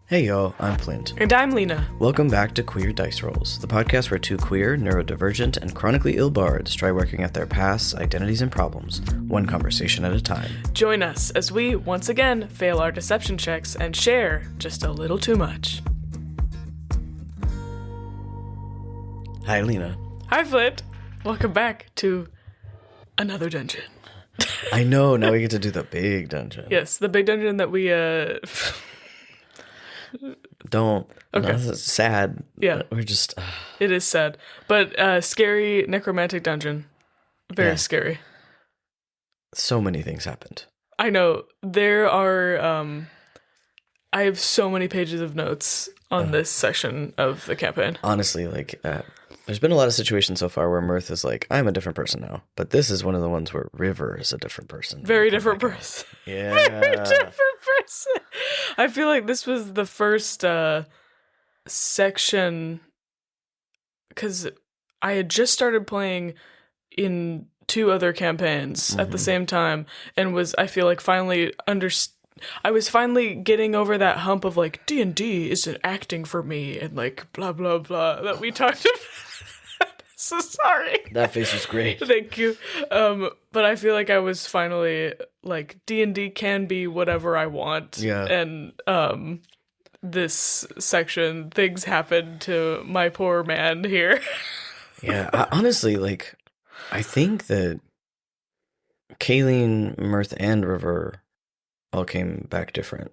Hey yo, I'm Flint. And I'm Lena. Welcome back to Queer Dice Rolls, the podcast where two queer, neurodivergent, and chronically ill bards try working out their pasts, identities, and problems, one conversation at a time. Join us as we, once again, fail our deception checks and share just a little too much. Hi, Lena. Hi, Flint. Welcome back to another dungeon. I know, now we get to do the big dungeon. Yes, the big dungeon that we, Don't. Okay. No, that's sad. Yeah. We're just... It is sad. But scary necromantic dungeon. Very scary. So many things happened. I know. There are, I have so many pages of notes on this section of the campaign. Honestly, there's been a lot of situations so far where Mirth is like, I'm a different person now. But this is one of the ones where River is a different person. Very different person. Yeah. Very different person. I feel like this was the first section, because I had just started playing in two other campaigns at the same time, and I feel like finally I was finally getting over that hump of like D&D isn't acting for me and like blah blah blah that we talked about. So sorry. That face was great. Thank you. But I feel like I was finally like D&D can be whatever I want. Yeah. And this section, things happen to my poor man here. Yeah, honestly, I think that Kayleen, Mirth, and River all came back different.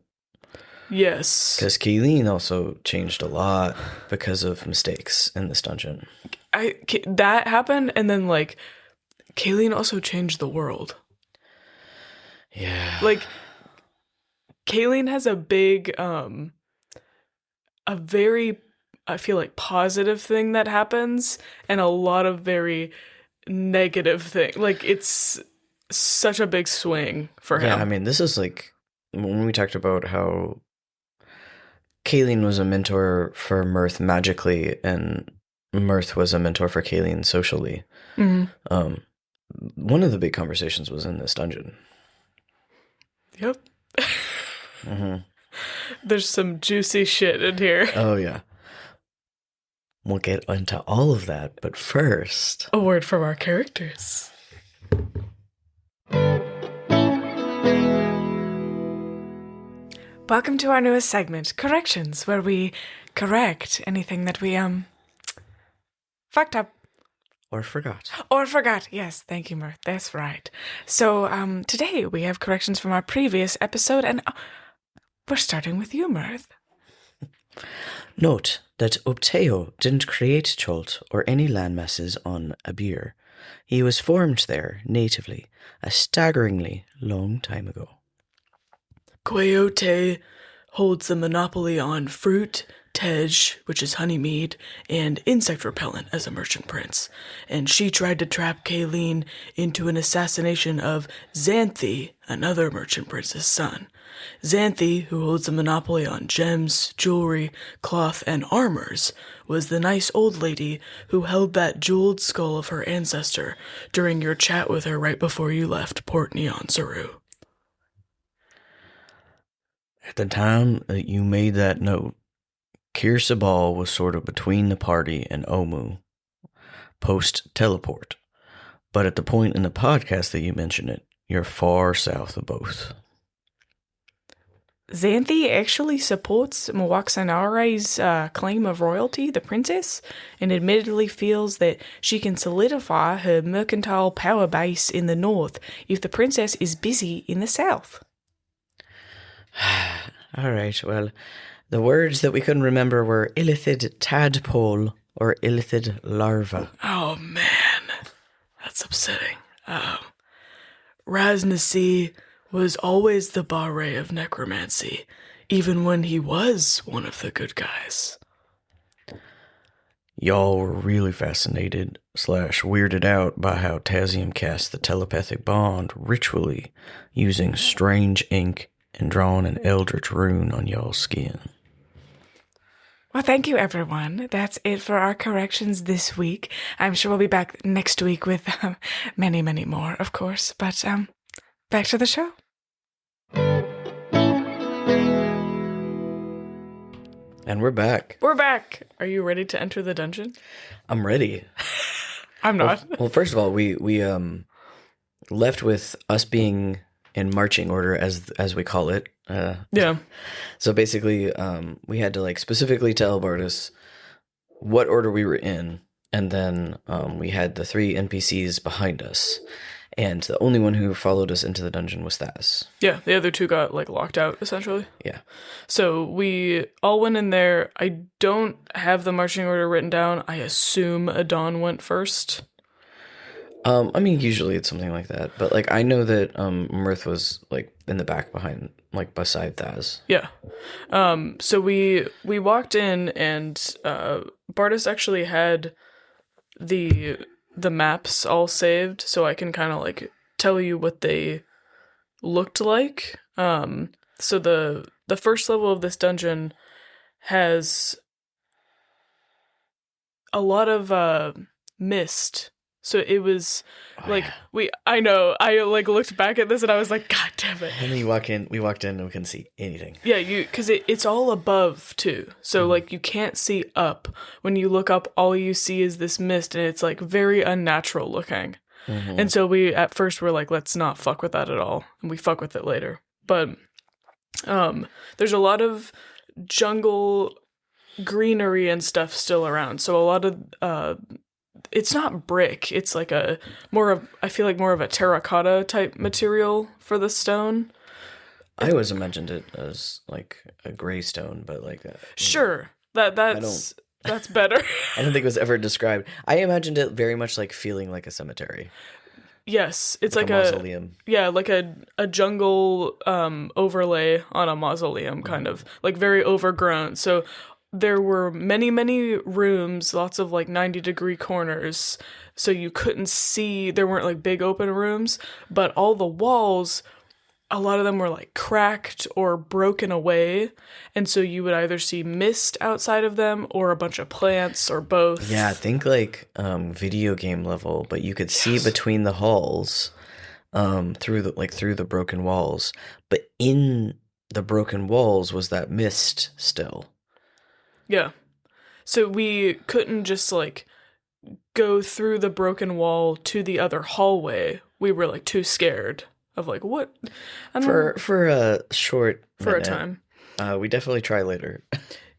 Yes. Because Kayleen also changed a lot because of mistakes in this dungeon. That happened, and then like Kayleen also changed the world. Yeah. Like Kayleen has a big a very, I feel like, positive thing that happens and a lot of very negative thing. Like it's such a big swing for him. Yeah, I mean, this is like when we talked about how Kayleen was a mentor for Mirth magically and Mirth was a mentor for Kayleen socially. Mm-hmm. One of the big conversations was in this dungeon. Yep. Mm-hmm. There's some juicy shit in here. Oh, yeah. We'll get into all of that, but first... a word from our characters. Welcome to our newest segment, Corrections, where we correct anything that we, fucked up. Or forgot. Or forgot. Yes, thank you, Mirth. That's right. So, today we have corrections from our previous episode, and we're starting with you, Mirth. Note that Opteo didn't create Cholt or any landmasses on Abir. He was formed there natively a staggeringly long time ago. Coyote holds the monopoly on fruit, tej, which is honeymead, and insect repellent as a merchant prince, and she tried to trap Kayleen into an assassination of Xanthi, another merchant prince's son. Xanthi, who holds the monopoly on gems, jewelry, cloth, and armors, was the nice old lady who held that jeweled skull of her ancestor during your chat with her right before you left Port Neon Saru. At the time that you made that note, Kir Sabal was sort of between the party and Omu, post-teleport. But at the point in the podcast that you mention it, you're far south of both. Xanthi actually supports Mwaxanare's claim of royalty, the princess, and admittedly feels that she can solidify her mercantile power base in the north if the princess is busy in the south. All right, well, the words that we couldn't remember were illithid tadpole or illithid larva. Oh, man. That's upsetting. Raznasi was always the barre of necromancy, even when he was one of the good guys. Y'all were really fascinated / weirded out by how Tazium cast the telepathic bond ritually using strange ink and drawn an eldritch rune on y'all's skin. Well, thank you, everyone. That's it for our corrections this week. I'm sure we'll be back next week with many, many more, of course. But back to the show. And we're back. We're back. Are you ready to enter the dungeon? I'm ready. I'm not. Well, first of all, we left with us being in marching order, as we call it. Yeah. So basically, we had to like specifically tell Bartis what order we were in, and then we had the 3 NPCs behind us, and the only one who followed us into the dungeon was Thas. Yeah, the other 2 got like locked out essentially. Yeah. So we all went in there. I don't have the marching order written down. I assume Adon went first. I mean, usually it's something like that, but like I know that Mirth was like in the back behind, like beside Thas. Yeah. So we walked in, and Bartis actually had the maps all saved, so I can kind of like tell you what they looked like. So the first level of this dungeon has a lot of mist. So it was I know, I like looked back at this and I was like, God damn it. And then we walked in and we couldn't see anything. Yeah, because it's all above too. So like you can't see up. When you look up, all you see is this mist, and it's like very unnatural looking. And so we at first were like, let's not fuck with that at all. And we fuck with it later. But there's a lot of jungle greenery and stuff still around. So a lot of it's not brick. It's like I feel like more of a terracotta type material for the stone. I always imagined it as like a gray stone, but like that. Sure. That's better. I don't think it was ever described. I imagined it very much like feeling like a cemetery. Yes, it's like a mausoleum. Yeah, like a jungle overlay on a mausoleum, kind of like very overgrown. So there were many rooms, lots of like 90-degree corners, so you couldn't see. There weren't like big open rooms, but all the walls, a lot of them were like cracked or broken away, and so you would either see mist outside of them or a bunch of plants or both. Yeah, think like video game level, but you could see between the halls, through the broken walls. But in the broken walls was that mist still. Yeah. So we couldn't just like go through the broken wall to the other hallway. We were like too scared of like what? For a short for minute. a time. We definitely try later.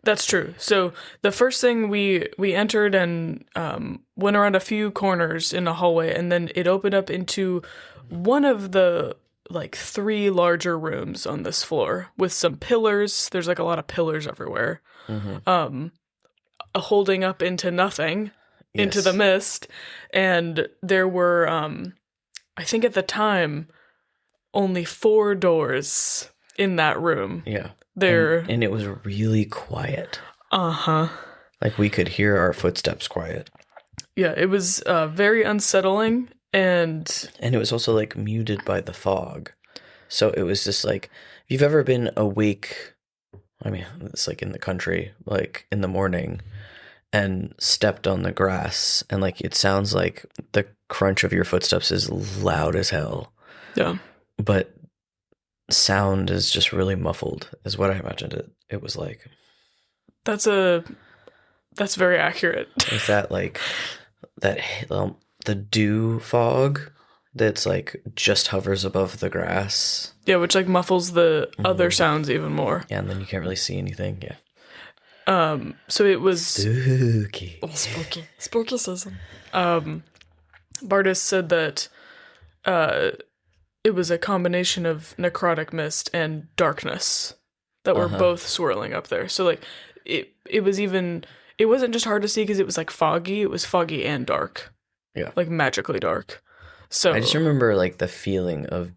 That's true. So the first thing we entered and went around a few corners in the hallway, and then it opened up into one of the like 3 larger rooms on this floor with some pillars. There's like a lot of pillars everywhere. Holding up into nothing, into the mist. And there were, I think at the time, only 4 doors in that room. Yeah. And it was really quiet. Uh-huh. Like we could hear our footsteps quiet. Yeah, it was very unsettling, and it was also like muted by the fog. So it was just like, if you've ever been awake, I mean, it's like in the country, like in the morning, and stepped on the grass, and like it sounds like the crunch of your footsteps is loud as hell. Yeah. But sound is just really muffled, is what I imagined it was like. That's very accurate. Is that like that the dew fog that's like just hovers above the grass? Yeah, which like muffles the other sounds even more. Yeah, and then you can't really see anything. Yeah. So it was spooky. Oh, spooky. Spookycism. Bartis said that it was a combination of necrotic mist and darkness that were both swirling up there. So like it wasn't just hard to see because it was like foggy. It was foggy and dark. Yeah. Like magically dark. So I just remember like the feeling of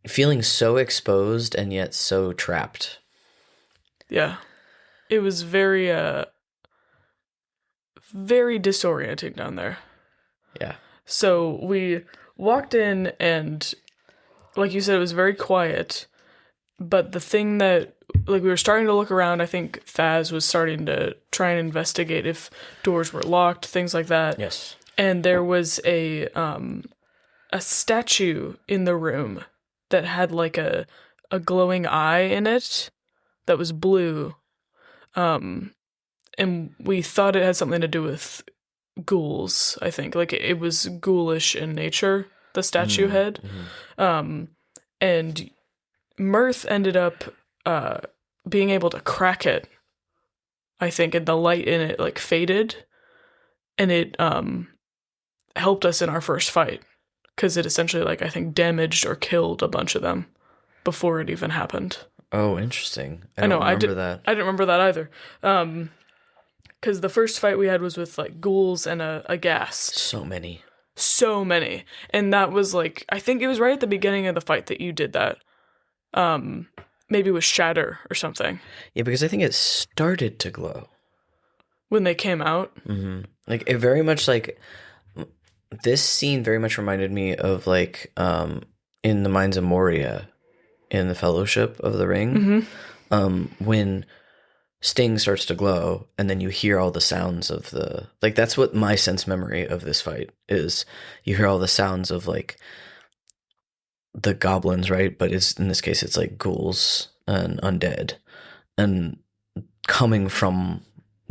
feeling so exposed and yet so trapped. Yeah. It was very very disorienting down there. Yeah. So we walked in, and like you said, it was very quiet. But the thing that, like, we were starting to look around, I think Thas was starting to try and investigate if doors were locked, things like that. Yes. And there was a statue in the room that had like a glowing eye in it. that was blue. And we thought it had something to do with ghouls, I think. Like, it was ghoulish in nature, the statue had. And Mirth ended up being able to crack it, I think, and the light in it, like, faded. And it helped us in our first fight. Because it essentially, like, I think damaged or killed a bunch of them before it even happened. Oh, interesting. I don't remember that. I didn't remember that either. Because the first fight we had was with, like, ghouls and a ghast. So many. And that was, like, I think it was right at the beginning of the fight that you did that. Maybe with Shatter or something. Yeah, because I think it started to glow. When they came out? Mm-hmm. Like, it very much, like... This scene very much reminded me of, like, in the Mines of Moria, in the Fellowship of the Ring, when Sting starts to glow, and then you hear all the sounds of the... Like, that's what my sense memory of this fight is. You hear all the sounds of, like, the goblins, right? But it's in this case, it's, like, ghouls and undead, and coming from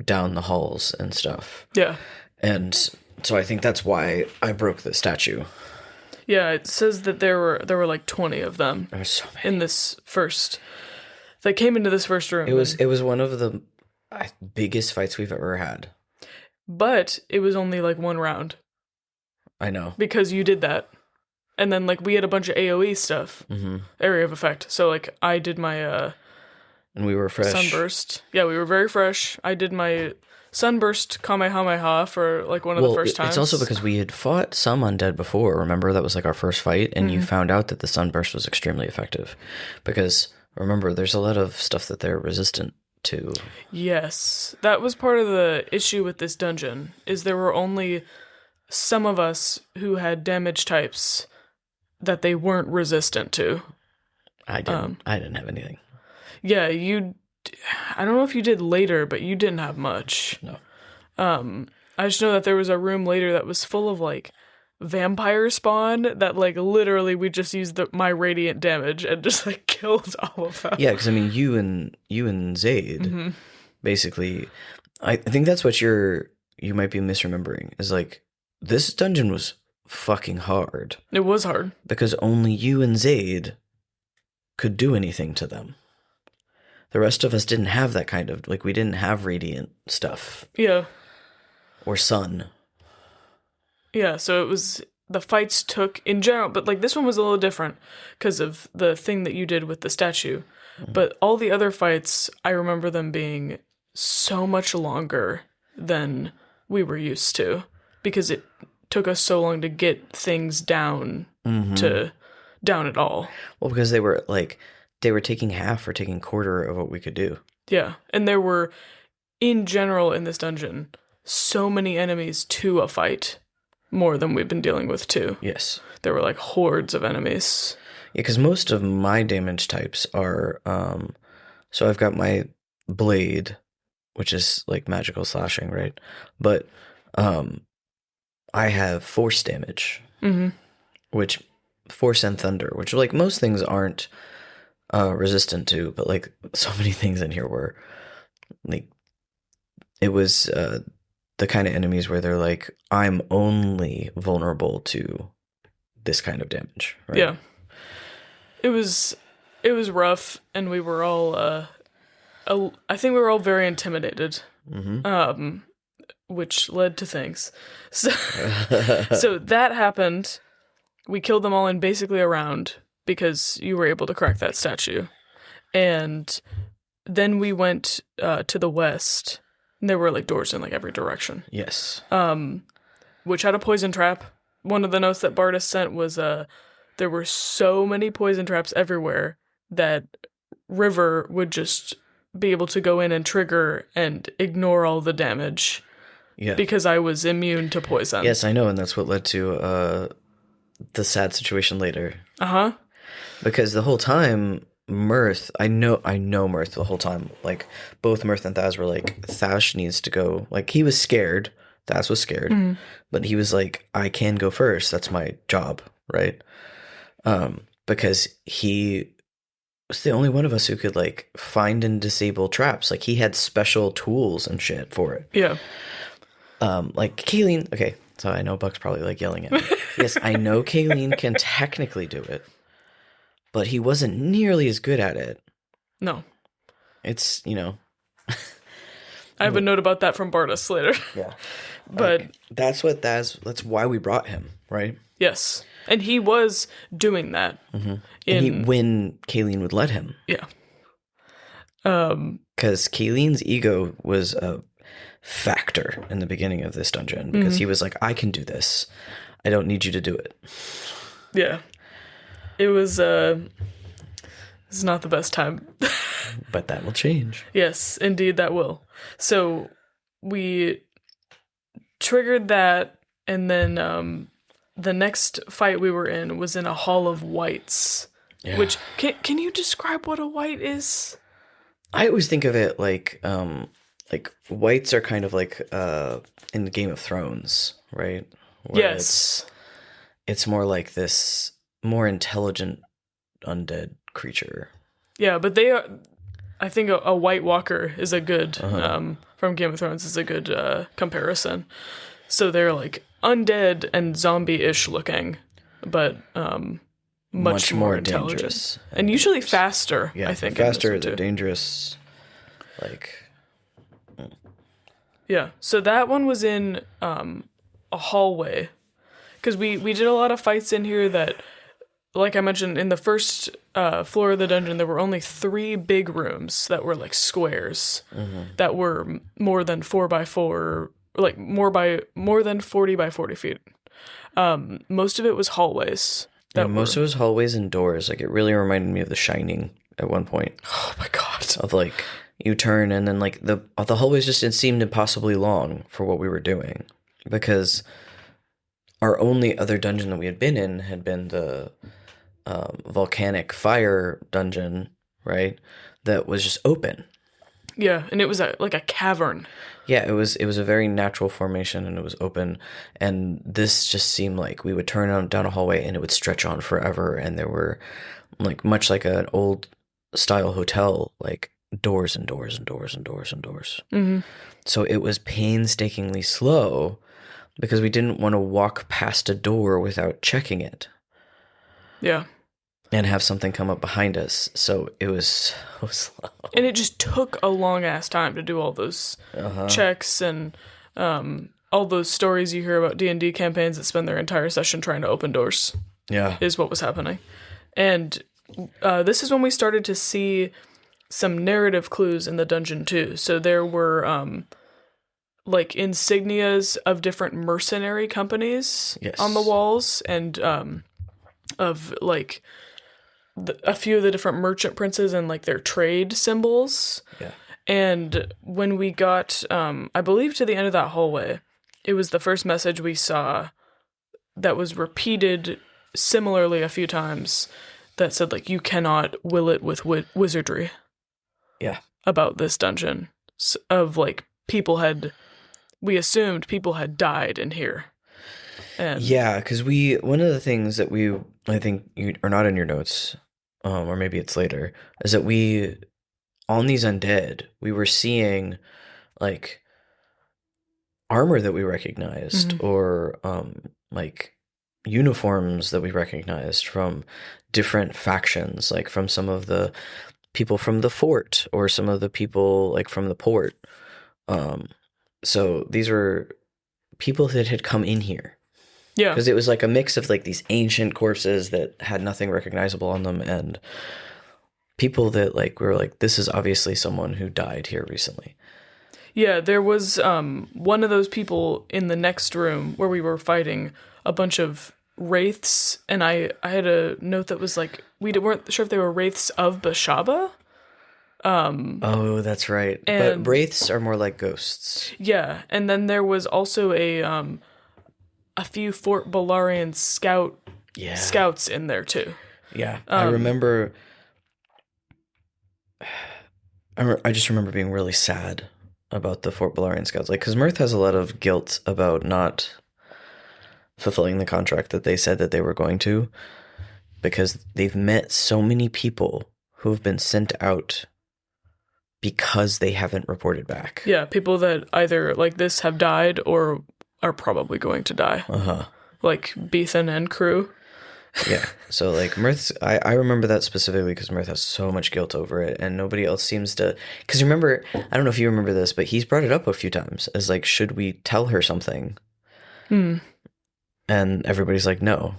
down the halls and stuff. Yeah. And... So I think that's why I broke the statue. Yeah, it says that there were like 20 of them. There were so many. In this first... They came into this first room. It was one of the biggest fights we've ever had. But it was only like one round. I know. Because you did that. And then, like, we had a bunch of AoE stuff. Mm-hmm. Area of effect. So, like, I did my... and we were fresh. Sunburst. Yeah, we were very fresh. I did my... Sunburst Kamehameha for, like, one of the first times. It's also because we had fought some undead before. Remember, that was, like, our first fight, and you found out that the Sunburst was extremely effective. Because, remember, there's a lot of stuff that they're resistant to. Yes. That was part of the issue with this dungeon, is there were only some of us who had damage types that they weren't resistant to. I didn't have anything. Yeah, I don't know if you did later, but you didn't have much. No. I just know that there was a room later that was full of, like, vampire spawn that, like, literally we just used my radiant damage and just, like, killed all of them. Yeah, because I mean, you and Zaid, basically, I think that's what you might be misremembering, is, like, this dungeon was fucking hard. It was hard. Because only you and Zaid could do anything to them. The rest of us didn't have that kind of, like, we didn't have radiant stuff. Yeah. Or sun. Yeah, so it was, the fights took, in general, but, like, this one was a little different because of the thing that you did with the statue. But all the other fights, I remember them being so much longer than we were used to. Because it took us so long to get things down down at all. Well, because they were, like... They were taking half or taking quarter of what we could do. Yeah, and there were, in general in this dungeon, so many enemies to a fight. More than we've been dealing with, too. Yes. There were, like, hordes of enemies. Yeah, because most of my damage types are... so I've got my blade, which is, like, magical slashing, right? But I have force damage. Which... Force and thunder, which, like, most things aren't... resistant to, but, like, so many things in here were, like, it was the kind of enemies where they're like, I'm only vulnerable to this kind of damage, right? Yeah. It was rough, and we were all, I think we were all very intimidated, which led to things. So, so that happened. We killed them all in basically a round, because you were able to crack that statue. And then we went to the west, and there were, like, doors in, like, every direction. Yes. Which had a poison trap. One of the notes that Bardis sent was there were so many poison traps everywhere that River would just be able to go in and trigger and ignore all the damage. Yeah. Because I was immune to poison. Yes, I know, and that's what led to the sad situation later. Uh-huh. Because the whole time, Mirth, I know Mirth the whole time. Like, both Mirth and Thaz were like, Thaz needs to go. Like, he was scared. Thaz was scared. But he was like, I can go first. That's my job, right? Because he was the only one of us who could like find and disable traps. Like he had special tools and shit for it. Yeah. Like Kayleen. Okay, so I know Buck's probably like yelling at me. Yes, I know Kayleen can technically do it, but he wasn't nearly as good at it. No. It's, you know. I have a note about that from Bartus later. Yeah. But like, that's why we brought him, right? Yes. And he was doing that. Mm-hmm. When Kayleen would let him. Yeah. Because Kayleen's ego was a factor in the beginning of this dungeon, because he was like, I can do this. I don't need you to do it. Yeah. It was it's not the best time. But that will change. Yes, indeed that will. So we triggered that, and then the next fight we were in was in a hall of whites. Yeah. Which can you describe what a white is? I always think of it like whites are kind of like in the Game of Thrones, right? Where yes. It's more like this more intelligent undead creature. Yeah, but they are. I think a White Walker is a good from Game of Thrones is a good comparison. So they're like undead and zombie-ish looking, but much more intelligent dangerous and usually faster. Yeah, I think faster. They're dangerous. Like, yeah. So that one was in a hallway, because we did a lot of fights in here that, like I mentioned, in the first floor of the dungeon, there were only 3 big rooms that were like squares that were more than 4x4, like more than 40 by 40 feet. Most of it was hallways. Most of it was hallways and doors. Like, it really reminded me of The Shining at one point. Oh my god! Of like, you turn and then like the hallways just seemed impossibly long for what we were doing, because our only other dungeon that we had been in had been the volcanic fire dungeon, right? That was just open. Yeah, and it was like a cavern. Yeah, it was a very natural formation, and it was open. And this just seemed like we would turn down a hallway and it would stretch on forever. And there were, like, much like an old style hotel, like doors and doors and doors and doors and doors. Mm-hmm. So it was painstakingly slow, because we didn't want to walk past a door without checking it. Yeah. And have something come up behind us. So it was so slow. And it just took a long-ass time to do all those checks and all those stories you hear about D&D campaigns that spend their entire session trying to open doors. Yeah. Is what was happening. And this is when we started to see some narrative clues in the dungeon, too. So there were, like, insignias of different mercenary companies on the walls, and of, like, a few of the different merchant princes and like their trade symbols. Yeah. And when we got, I believe, to the end of that hallway, it was the first message we saw that was repeated similarly a few times that said, like, you cannot will it with wizardry. Yeah. About this dungeon. Of like, we assumed people had died in here. And yeah, because one of the things that I think you are not in your notes, or maybe it's later, is that on these undead, we were seeing like armor that we recognized, or like uniforms that we recognized from different factions, like from some of the people from the fort or some of the people like from the port. So these were people that had come in here. Yeah. Because it was like a mix of like these ancient corpses that had nothing recognizable on them, and people that like were like, this is obviously someone who died here recently. Yeah, there was one of those people in the next room where we were fighting a bunch of wraiths, and I had a note that was like, we weren't sure if they were wraiths of Bashaba. Oh, that's right. But wraiths are more like ghosts. Yeah, and then there was also a few Fort Balarian scouts in there too. Yeah, I remember. I just remember being really sad about the Fort Balarian scouts, like, because Mirth has a lot of guilt about not fulfilling the contract that they said that they were going to, because they've met so many people who have been sent out because they haven't reported back. Yeah, people that either like this have died or are probably going to die. Like Beethan and crew. Yeah. So like Mirth's, I remember that specifically because Mirth has so much guilt over it, and nobody else seems to. Because remember, I don't know if you remember this, but he's brought it up a few times as like, should we tell her something? And everybody's like, no.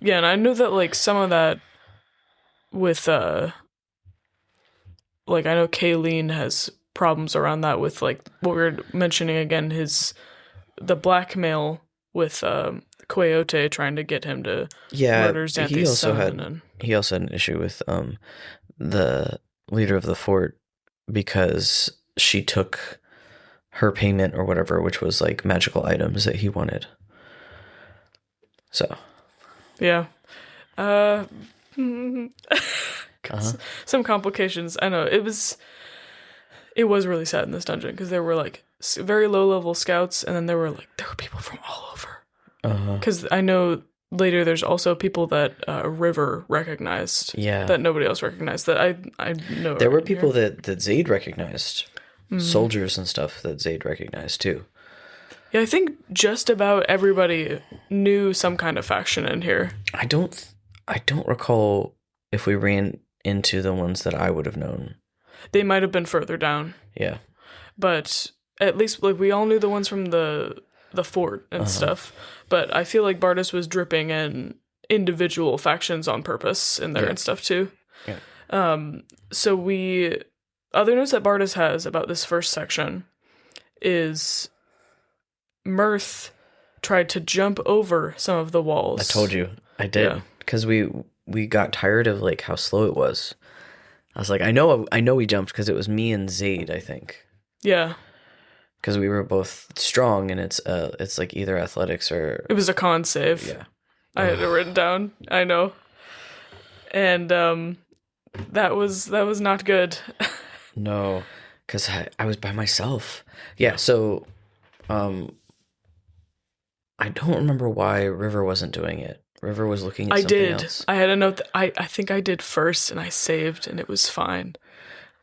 Yeah, and I know that like some of that with like I know Kayleen has problems around that with like what we were mentioning again, the blackmail with Coyote trying to get him to murder Xanthi's son. He also had an issue with the leader of the fort because she took her payment or whatever, which was like magical items that he wanted. So yeah. Some complications. I know it was really sad in this dungeon because there were like very low level scouts, and then there were people from all over. Because I know later there's also people that River recognized. Yeah. That nobody else recognized. That I know. There were people that Zaid recognized, soldiers and stuff that Zaid recognized too. Yeah, I think just about everybody knew some kind of faction in here. I don't recall if we ran into the ones that I would have known. They might have been further down. Yeah. But at least like we all knew the ones from the fort and stuff. But I feel like Bardas was dripping in individual factions on purpose in there and stuff too. Yeah. So other notes that Bardas has about this first section is Mirth tried to jump over some of the walls. I told you. I did. Because we got tired of like how slow it was. I was like, I know we jumped because it was me and Zaid, I think. Yeah. Because we were both strong, and it's like either athletics or... It was a con save. Yeah. I had it written down. I know. And that was not good. No, because I was by myself. Yeah, so I don't remember why River wasn't doing it. River was looking at something else. I had a note that I think I did first, and I saved, and it was fine.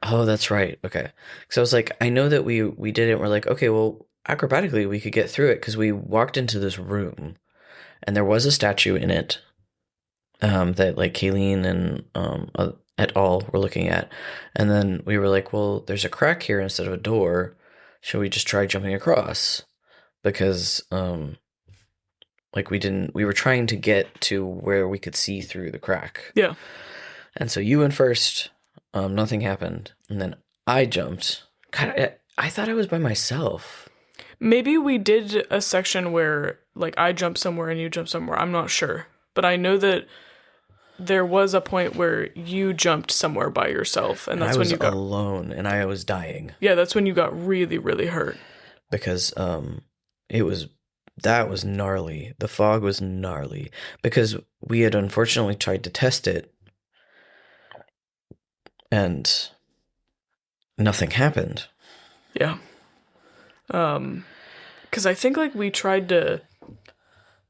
Oh, that's right. Okay. So I was like, I know that we did it. And we're like, okay, well, acrobatically, we could get through it because we walked into this room, and there was a statue in it that like Kayleen and et al. Were looking at. And then we were like, well, there's a crack here instead of a door. Should we just try jumping across? Because like we were trying to get to where we could see through the crack. Yeah. And so you went first, nothing happened. And then I jumped. God, I thought I was by myself. Maybe we did a section where like I jumped somewhere and you jumped somewhere. I'm not sure. But I know that there was a point where you jumped somewhere by yourself, and that's when you got alone and I was dying. Yeah, that's when you got really, really hurt. Because that was gnarly. The fog was gnarly because we had unfortunately tried to test it and nothing happened. Yeah. Because I think like we tried to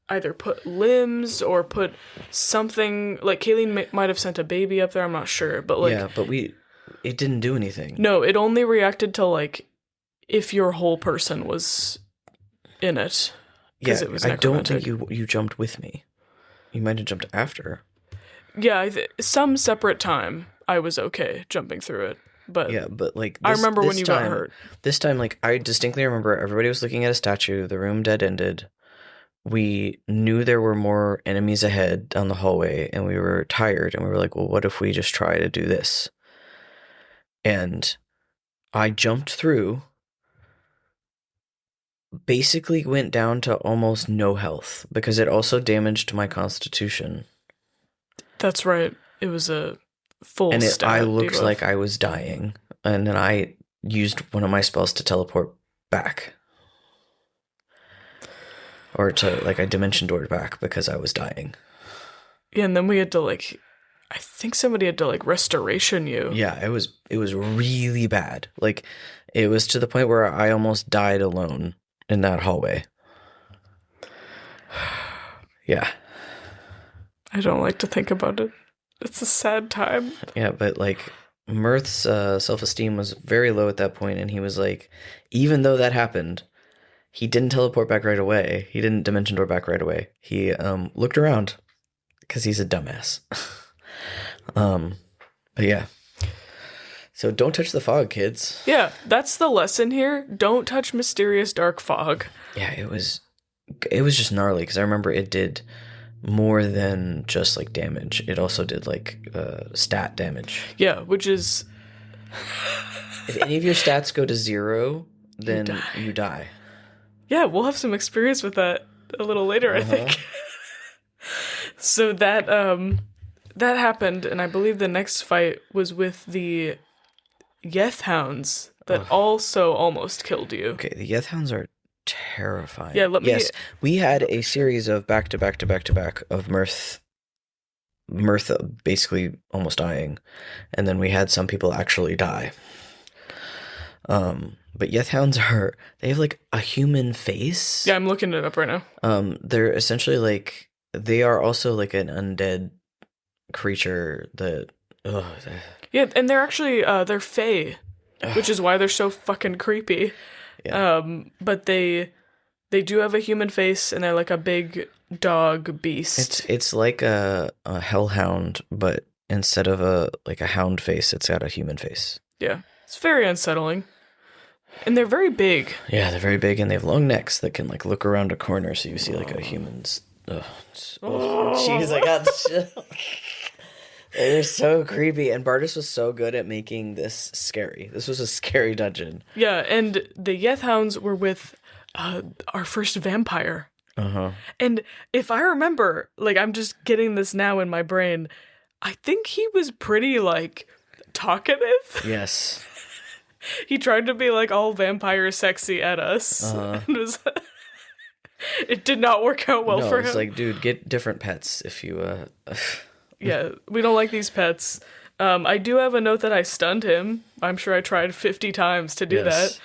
either put limbs or put something, like Kayleen might have sent a baby up there, I'm not sure, but like... Yeah, but it didn't do anything. No, it only reacted to like if your whole person was in it. Yeah, it was I don't think you jumped with me. You might have jumped after. Yeah, some separate time I was okay jumping through it. But yeah, but like I remember when you got hurt. This time, like I distinctly remember everybody was looking at a statue, the room dead ended. We knew there were more enemies ahead down the hallway, and we were tired, and we were like, well, what if we just try to do this? And I jumped through, basically went down to almost no health, because it also damaged my constitution. That's right. It was a full and stat I looked debuff. like I was dying, and then I used one of my spells to teleport back. Or to, like, I dimension doored back because I was dying. Yeah, and then we had to, like, I think somebody had to, like, restoration you. Yeah, it was really bad. Like, it was to the point where I almost died alone in that hallway. Yeah. I don't like to think about it. It's a sad time. Yeah, but like Mirth's self-esteem was very low at that point, and he was like, even though that happened, he didn't teleport back right away. He didn't dimension door back right away. He looked around because he's a dumbass. But yeah. So don't touch the fog, kids. Yeah, that's the lesson here. Don't touch mysterious dark fog. Yeah, it was just gnarly because I remember it did more than just like damage. It also did like stat damage. Yeah, which is if any of your stats go to 0, then you die. Yeah, we'll have some experience with that a little later, I think. So that that happened, and I believe the next fight was with the Yeth Hounds that also almost killed you. Okay, the Yeth Hounds are terrifying. Yeah, Yes, we had a series of back to back of Mirth basically almost dying, and then we had some people actually die. But Yeth Hounds they have like a human face. Yeah, I'm looking it up right now. They're essentially like, they are also like an undead creature that, yeah, and they're actually, they're fae, which is why they're so fucking creepy. Yeah. But they do have a human face, and they're like a big dog beast. It's like a hellhound, but instead of a hound face, it's got a human face. Yeah, it's very unsettling. And they're very big. Yeah, they're very big, and they have long necks that can like look around a corner, so you see like a human's. Jeez, I got chill. They're so creepy, and Bartis was so good at making this scary. This was a scary dungeon. Yeah, and the Yeth Hounds were with our first vampire. And if I remember, like, I'm just getting this now in my brain, I think he was pretty like talkative. Yes. He tried to be like all vampire sexy at us. And it did not work out well for him. It's like, dude, get different pets if you Yeah, we don't like these pets. I do have a note that I stunned him. I'm sure I tried 50 times to do that.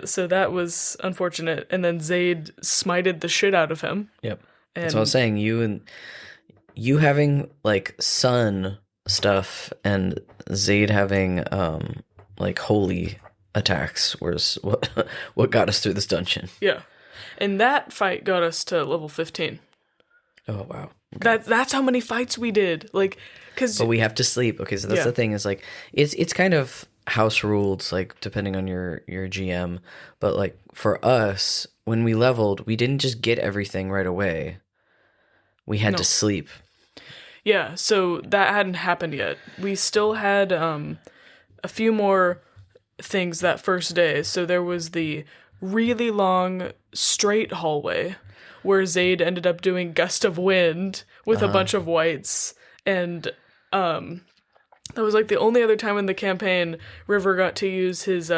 So that was unfortunate. And then Zaid smited the shit out of him. Yep. That's what I was saying. You having like sun stuff and Zaid having like holy attacks was what got us through this dungeon. Yeah. And that fight got us to level 15. Oh, wow. Okay. That's how many fights we did. Like, but we have to sleep. Okay, so that's the thing, is like it's kind of house ruled, like depending on your GM. But like for us, when we leveled, we didn't just get everything right away. We had to sleep. Yeah, so that hadn't happened yet. We still had a few more things that first day. So there was the really long straight hallway where Zaid ended up doing Gust of Wind with a bunch of whites, and that was like the only other time in the campaign River got to use his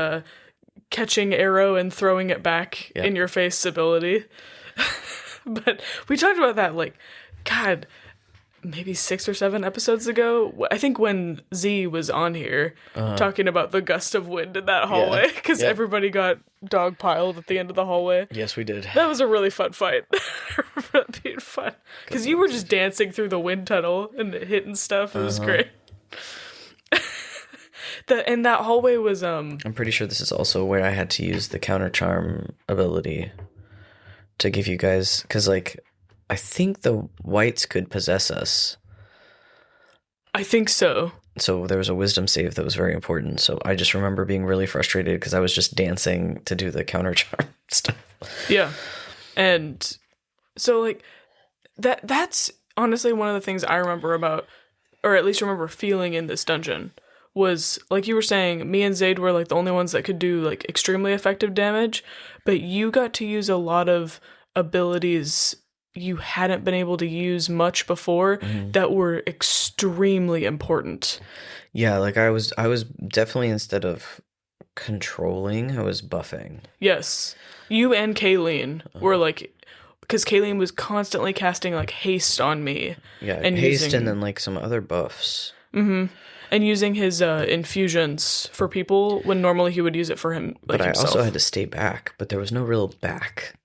catching arrow and throwing it back in your face ability. But we talked about that, like, God, maybe 6 or 7 episodes ago. I think when Z was on here talking about the Gust of Wind in that hallway, because everybody got dogpiled at the end of the hallway. Yes, we did. That was a really fun fight. That being fun. Because you were just dancing through the wind tunnel and hitting stuff. It was great. And that hallway was... I'm pretty sure this is also where I had to use the counter charm ability to give you guys... Because, like, I think the whites could possess us. I think so. So there was a wisdom save that was very important. So I just remember being really frustrated because I was just dancing to do the counter charm stuff. Yeah. And so, like, that's honestly one of the things I remember about, or at least remember feeling in this dungeon, was, like you were saying, me and Zaid were, like, the only ones that could do, like, extremely effective damage, but you got to use a lot of abilities you hadn't been able to use much before that were extremely important. Yeah, like I was definitely, instead of controlling, I was buffing. Yes. You and Kayleen were like, because Kayleen was constantly casting like haste on me. Yeah, and haste and then like some other buffs. Mm-hmm. And using his infusions for people when normally he would use it for him. Like, but I himself. also had to stay back, but there was no real back.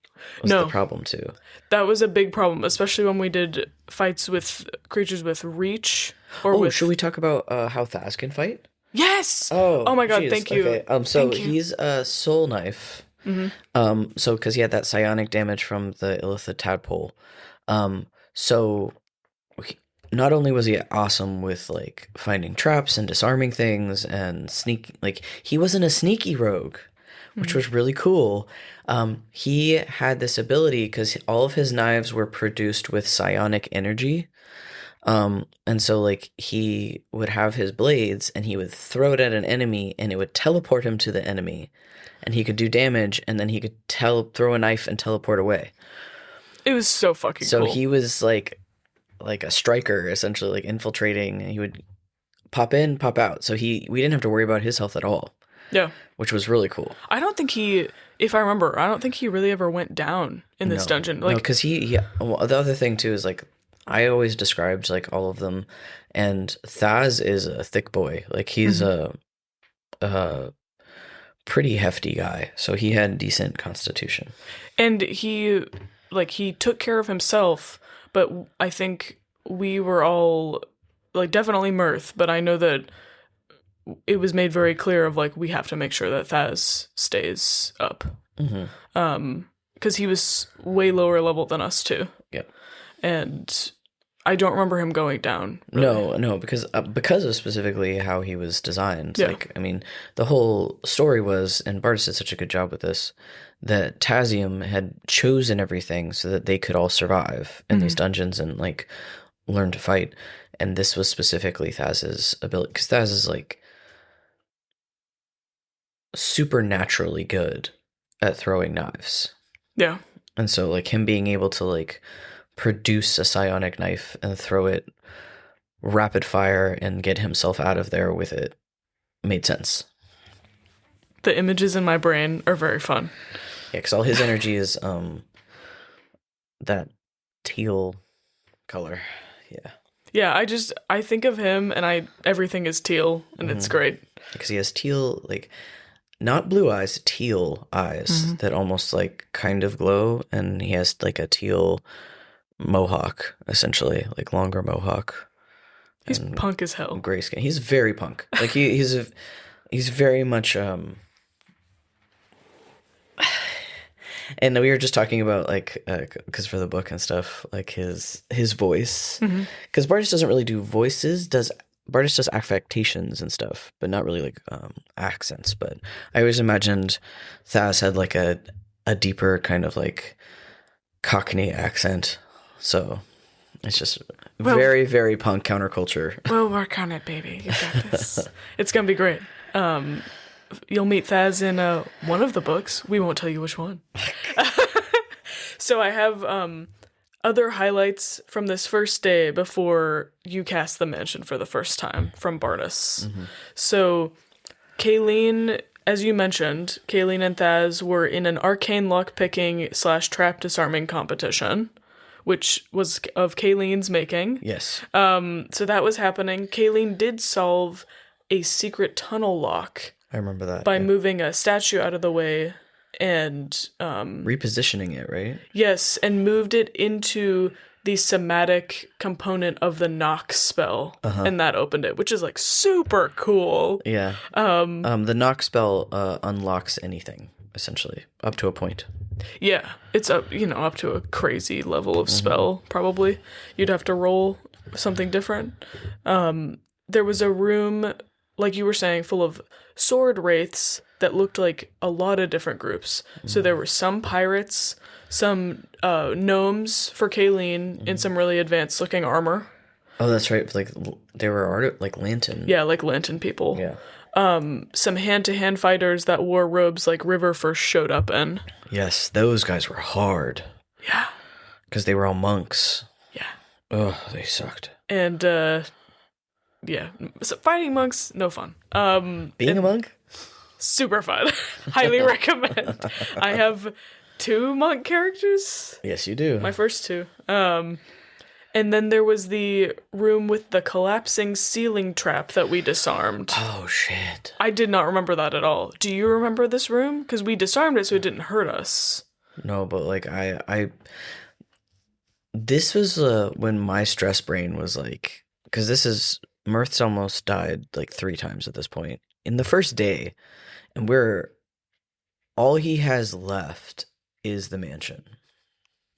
was the No. problem too. That was a big problem, especially when we did fights with creatures with reach or with. Should we talk about how Thaz can fight? Yes. Oh, Oh my god! geez. Thank you. Okay. So Thank you. he's a soul knife. So because he had that psionic damage from the Illithid tadpole. So not only was he awesome with like finding traps and disarming things and he wasn't a sneaky rogue, which was really cool. He had this ability because all of his knives were produced with psionic energy. And so like he would have his blades and he would throw it at an enemy and it would teleport him to the enemy and he could do damage and then he could throw a knife and teleport away. It was so fucking So cool. he was like a striker, essentially, like infiltrating, and he would pop in, pop out. So we didn't have to worry about his health at all. Yeah. Which was really cool. I don't think if I remember, I don't think he really ever went down in this dungeon. Like, no, because well, the other thing too is like, I always described like all of them, and Thaz is a thick boy. Like he's a pretty hefty guy, so he had decent constitution. And he took care of himself, but I think we were all, like, definitely Mirth, but I know that it was made very clear of, like, we have to make sure that Thaz stays up. Because he was way lower level than us, too. Yep. And I don't remember him going down. Really. No, because of specifically how he was designed. Yeah. Like, I mean, the whole story was, and Bartis did such a good job with this, that Tazium had chosen everything so that they could all survive in these dungeons and like learn to fight. And this was specifically Thaz's ability, because Thaz is like supernaturally good at throwing knives. Yeah. And so like him being able to like produce a psionic knife and throw it rapid fire and get himself out of there with it made sense. The images in my brain are very fun. Yeah, because all his energy is that teal color. Yeah. Yeah, I think of him and everything is teal and it's great. Because he has teal, like, not blue eyes, teal eyes that almost like kind of glow, and he has like a teal mohawk, essentially, like longer mohawk. He's punk as hell. Gray skin. He's very punk. Like he's very much and we were just talking about like because for the book and stuff, like his voice, because Bartis doesn't really do voices. Bartis does affectations and stuff, but not really like accents. But I always imagined Thaz had like a deeper kind of like Cockney accent. So it's just very, very punk counterculture. We'll work on it, baby. You got this. It's gonna be great. You'll meet Thaz in one of the books. We won't tell you which one. So I have other highlights from this first day before you cast the mansion for the first time from Bartis. So Kayleen, as you mentioned, Kayleen and Thaz were in an arcane lockpicking / trap disarming competition, which was of Kayleen's making. Yes. So that was happening. Kayleen did solve a secret tunnel lock I remember that. by moving a statue out of the way and repositioning it, right? yes, and moved it into the somatic component of the knock spell, and that opened it, which is like super cool. Yeah. The knock spell unlocks anything, essentially, up to a point. Yeah, it's up to a crazy level of spell, probably. You'd have to roll something different. There was a room, like you were saying, full of sword wraiths that looked like a lot of different groups. So there were some pirates, some gnomes for Kayleen in some really advanced looking armor. Oh, that's right. Like they were like lantern. Yeah, like lantern people. Yeah. Some hand-to-hand fighters that wore robes like River first showed up in. Yes, those guys were hard. Yeah. Because they were all monks. Yeah. Oh, they sucked. And yeah, so fighting monks, no fun. Being a monk? Super fun. Highly recommend. I have 2 monk characters. Yes, you do. My first 2. And then there was the room with the collapsing ceiling trap that we disarmed. Oh, shit. I did not remember that at all. Do you remember this room? Because we disarmed it so it didn't hurt us. No, but like this was when my stress brain was like, because this is Mirth's almost died like 3 times at this point in the first day, and we're all he has left is the mansion.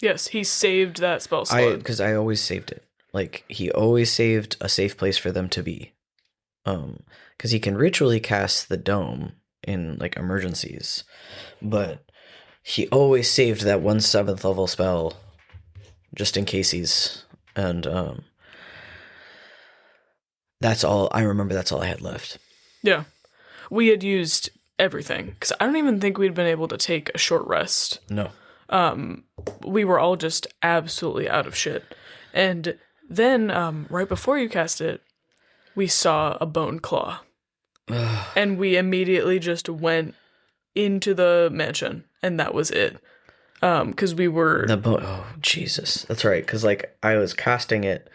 Yes, he saved that spell slot. Because I always saved it. Like he always saved a safe place for them to be. Because he can ritually cast the dome in like emergencies, but he always saved that 1/7 level spell just in case and that's all I remember. That's all I had left. Yeah, we had used everything because I don't even think we'd been able to take a short rest. No. We were all just absolutely out of shit. And then, right before you cast it, we saw a bone claw. And we immediately just went into the mansion, and that was it. Because we were... Oh, Jesus. That's right, because, like, I was casting it,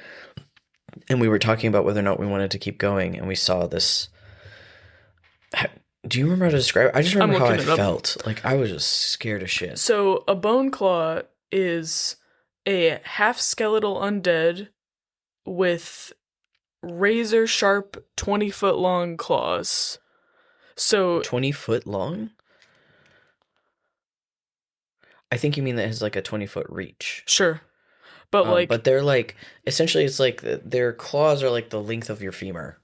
and we were talking about whether or not we wanted to keep going, and we saw this... Do you remember how to describe it? I just remember how I felt. Like, I was just scared as shit. So, a bone claw is a half-skeletal undead with razor-sharp 20-foot-long claws. So 20-foot long? I think you mean that it has, like, a 20-foot reach. Sure. But, like... But they're, like... Essentially, it's, like, their claws are, like, the length of your femur.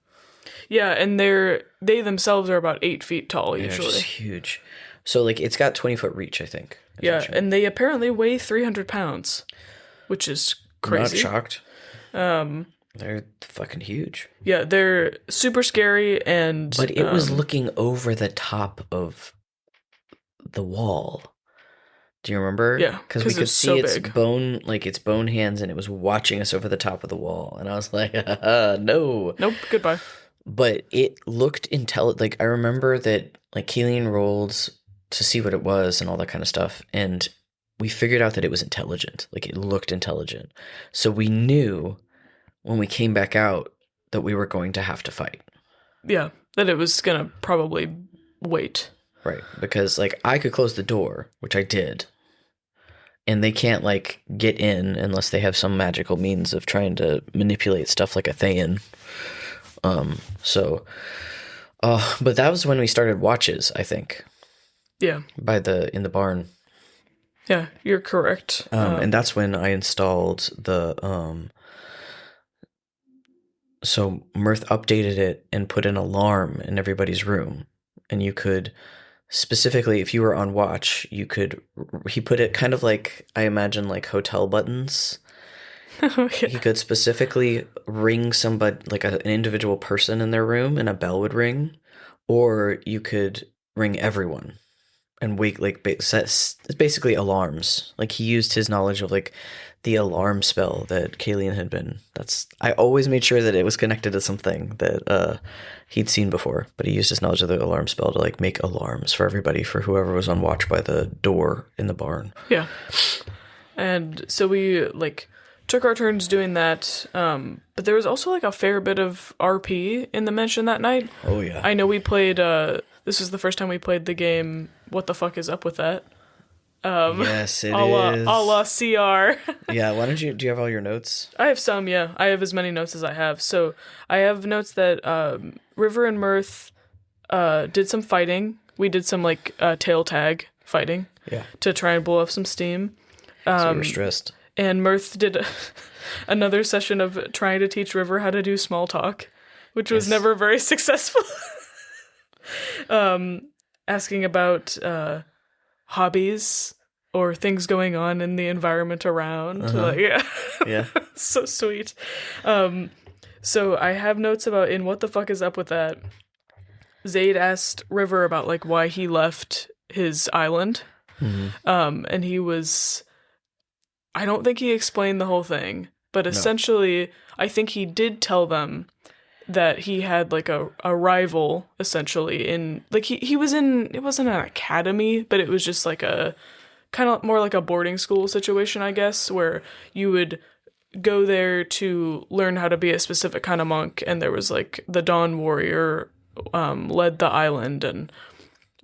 Yeah, and they themselves are about 8 feet tall, usually. They're just huge. So, like, it's got 20-foot reach, I think. Yeah, and they apparently weigh 300 pounds, which is crazy. I'm not shocked. They're fucking huge. Yeah, they're super scary, and... But it was looking over the top of the wall. Do you remember? Yeah, because we could see its bone, like its bone hands, and it was watching us over the top of the wall. And I was like, no. Nope, goodbye. But it looked intelligent. Like, I remember that, like, Keelan rolled to see what it was and all that kind of stuff. And we figured out that it was intelligent. Like, it looked intelligent. So we knew when we came back out that we were going to have to fight. Yeah, that it was going to probably wait. Right. Because, like, I could close the door, which I did. And they can't, like, get in unless they have some magical means of trying to manipulate stuff like a Thayan. But that was when we started watches, I think. Yeah. In the barn. Yeah, you're correct. And that's when I installed the, so Mirth updated it and put an alarm in everybody's room. And you could, specifically, if you were on watch, he put it kind of like, I imagine, like hotel buttons. Yeah. He could specifically ring somebody, like an individual person in their room, and a bell would ring, or you could ring everyone and wake, like, it's basically alarms. Like, he used his knowledge of, like, the alarm spell that Kalian had been. I always made sure that it was connected to something that he'd seen before, but he used his knowledge of the alarm spell to, like, make alarms for everybody, for whoever was on watch by the door in the barn. Yeah. And so we, like, took our turns doing that, but there was also, like, a fair bit of RP in the mansion that night. Oh, yeah. I know we played, this is the first time we played the game, What the Fuck Is Up With That? Yes, it is. A la CR. Yeah, do you have all your notes? I have some, yeah. I have as many notes as I have. So I have notes that River and Mirth did some fighting. We did some, like, tail tag fighting. Yeah. To try and blow off some steam. So we were stressed. And Mirth did another session of trying to teach River how to do small talk, which was never very successful. Asking about hobbies or things going on in the environment around. Like, yeah. Yeah. So sweet. So I have notes about in What the Fuck Is Up With That. Zayd asked River about, like, why he left his island. Mm-hmm. And he was... I don't think he explained the whole thing, but essentially, I think he did tell them that he had, like, a rival, essentially, in, like, he was in, it wasn't an academy, but it was just, like, a, kind of more like a boarding school situation, I guess, where you would go there to learn how to be a specific kind of monk, and there was, like, the Dawn Warrior led the island and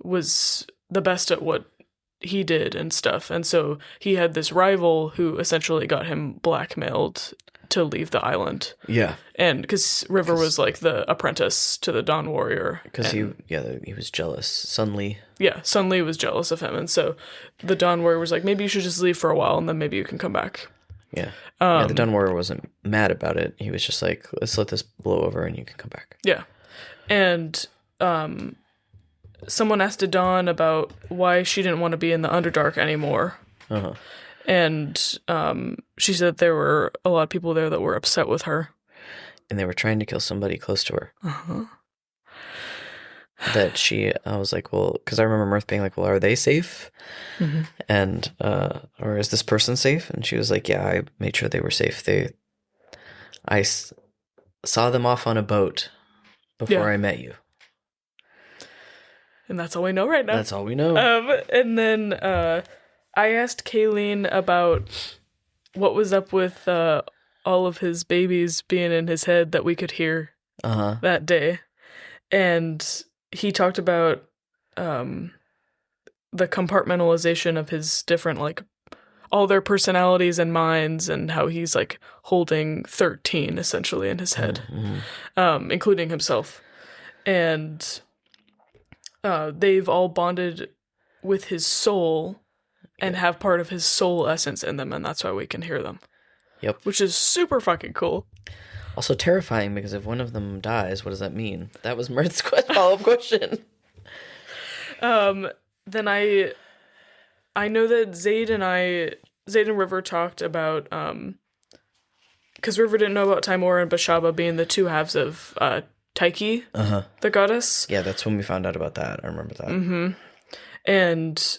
was the best at what he did and stuff. And so he had this rival who essentially got him blackmailed to leave the island. Yeah. And because River was like the apprentice to the Dawn Warrior. Because he was jealous. Sun Li. Yeah, Sun Li was jealous of him. And so the Dawn Warrior was like, maybe you should just leave for a while and then maybe you can come back. Yeah. The Dawn Warrior wasn't mad about it. He was just like, let's let this blow over and you can come back. Yeah. And someone asked Dawn about why she didn't want to be in the Underdark anymore. Uh-huh. And she said there were a lot of people there that were upset with her. And they were trying to kill somebody close to her. Uh-huh. I was like, well, because I remember Mirth being like, well, are they safe? Mm-hmm. And, or is this person safe? And she was like, yeah, I made sure they were safe. I saw them off on a boat before I met you. And that's all we know right now. That's all we know. And then I asked Kayleen about what was up with all of his babies being in his head that we could hear that day. And he talked about the compartmentalization of his different, like, all their personalities and minds, and how he's, like, holding 13, essentially, in his head, including himself. And they've all bonded with his soul and have part of his soul essence in them, and that's why we can hear them. Yep. Which is super fucking cool. Also terrifying, because if one of them dies, what does that mean? That was Mirth's follow-up question. Then I know that Zayd and River talked about, because River didn't know about Timora and Bashaba being the two halves of Tyche, the goddess. Yeah, that's when we found out about that. I remember that. Mm-hmm. And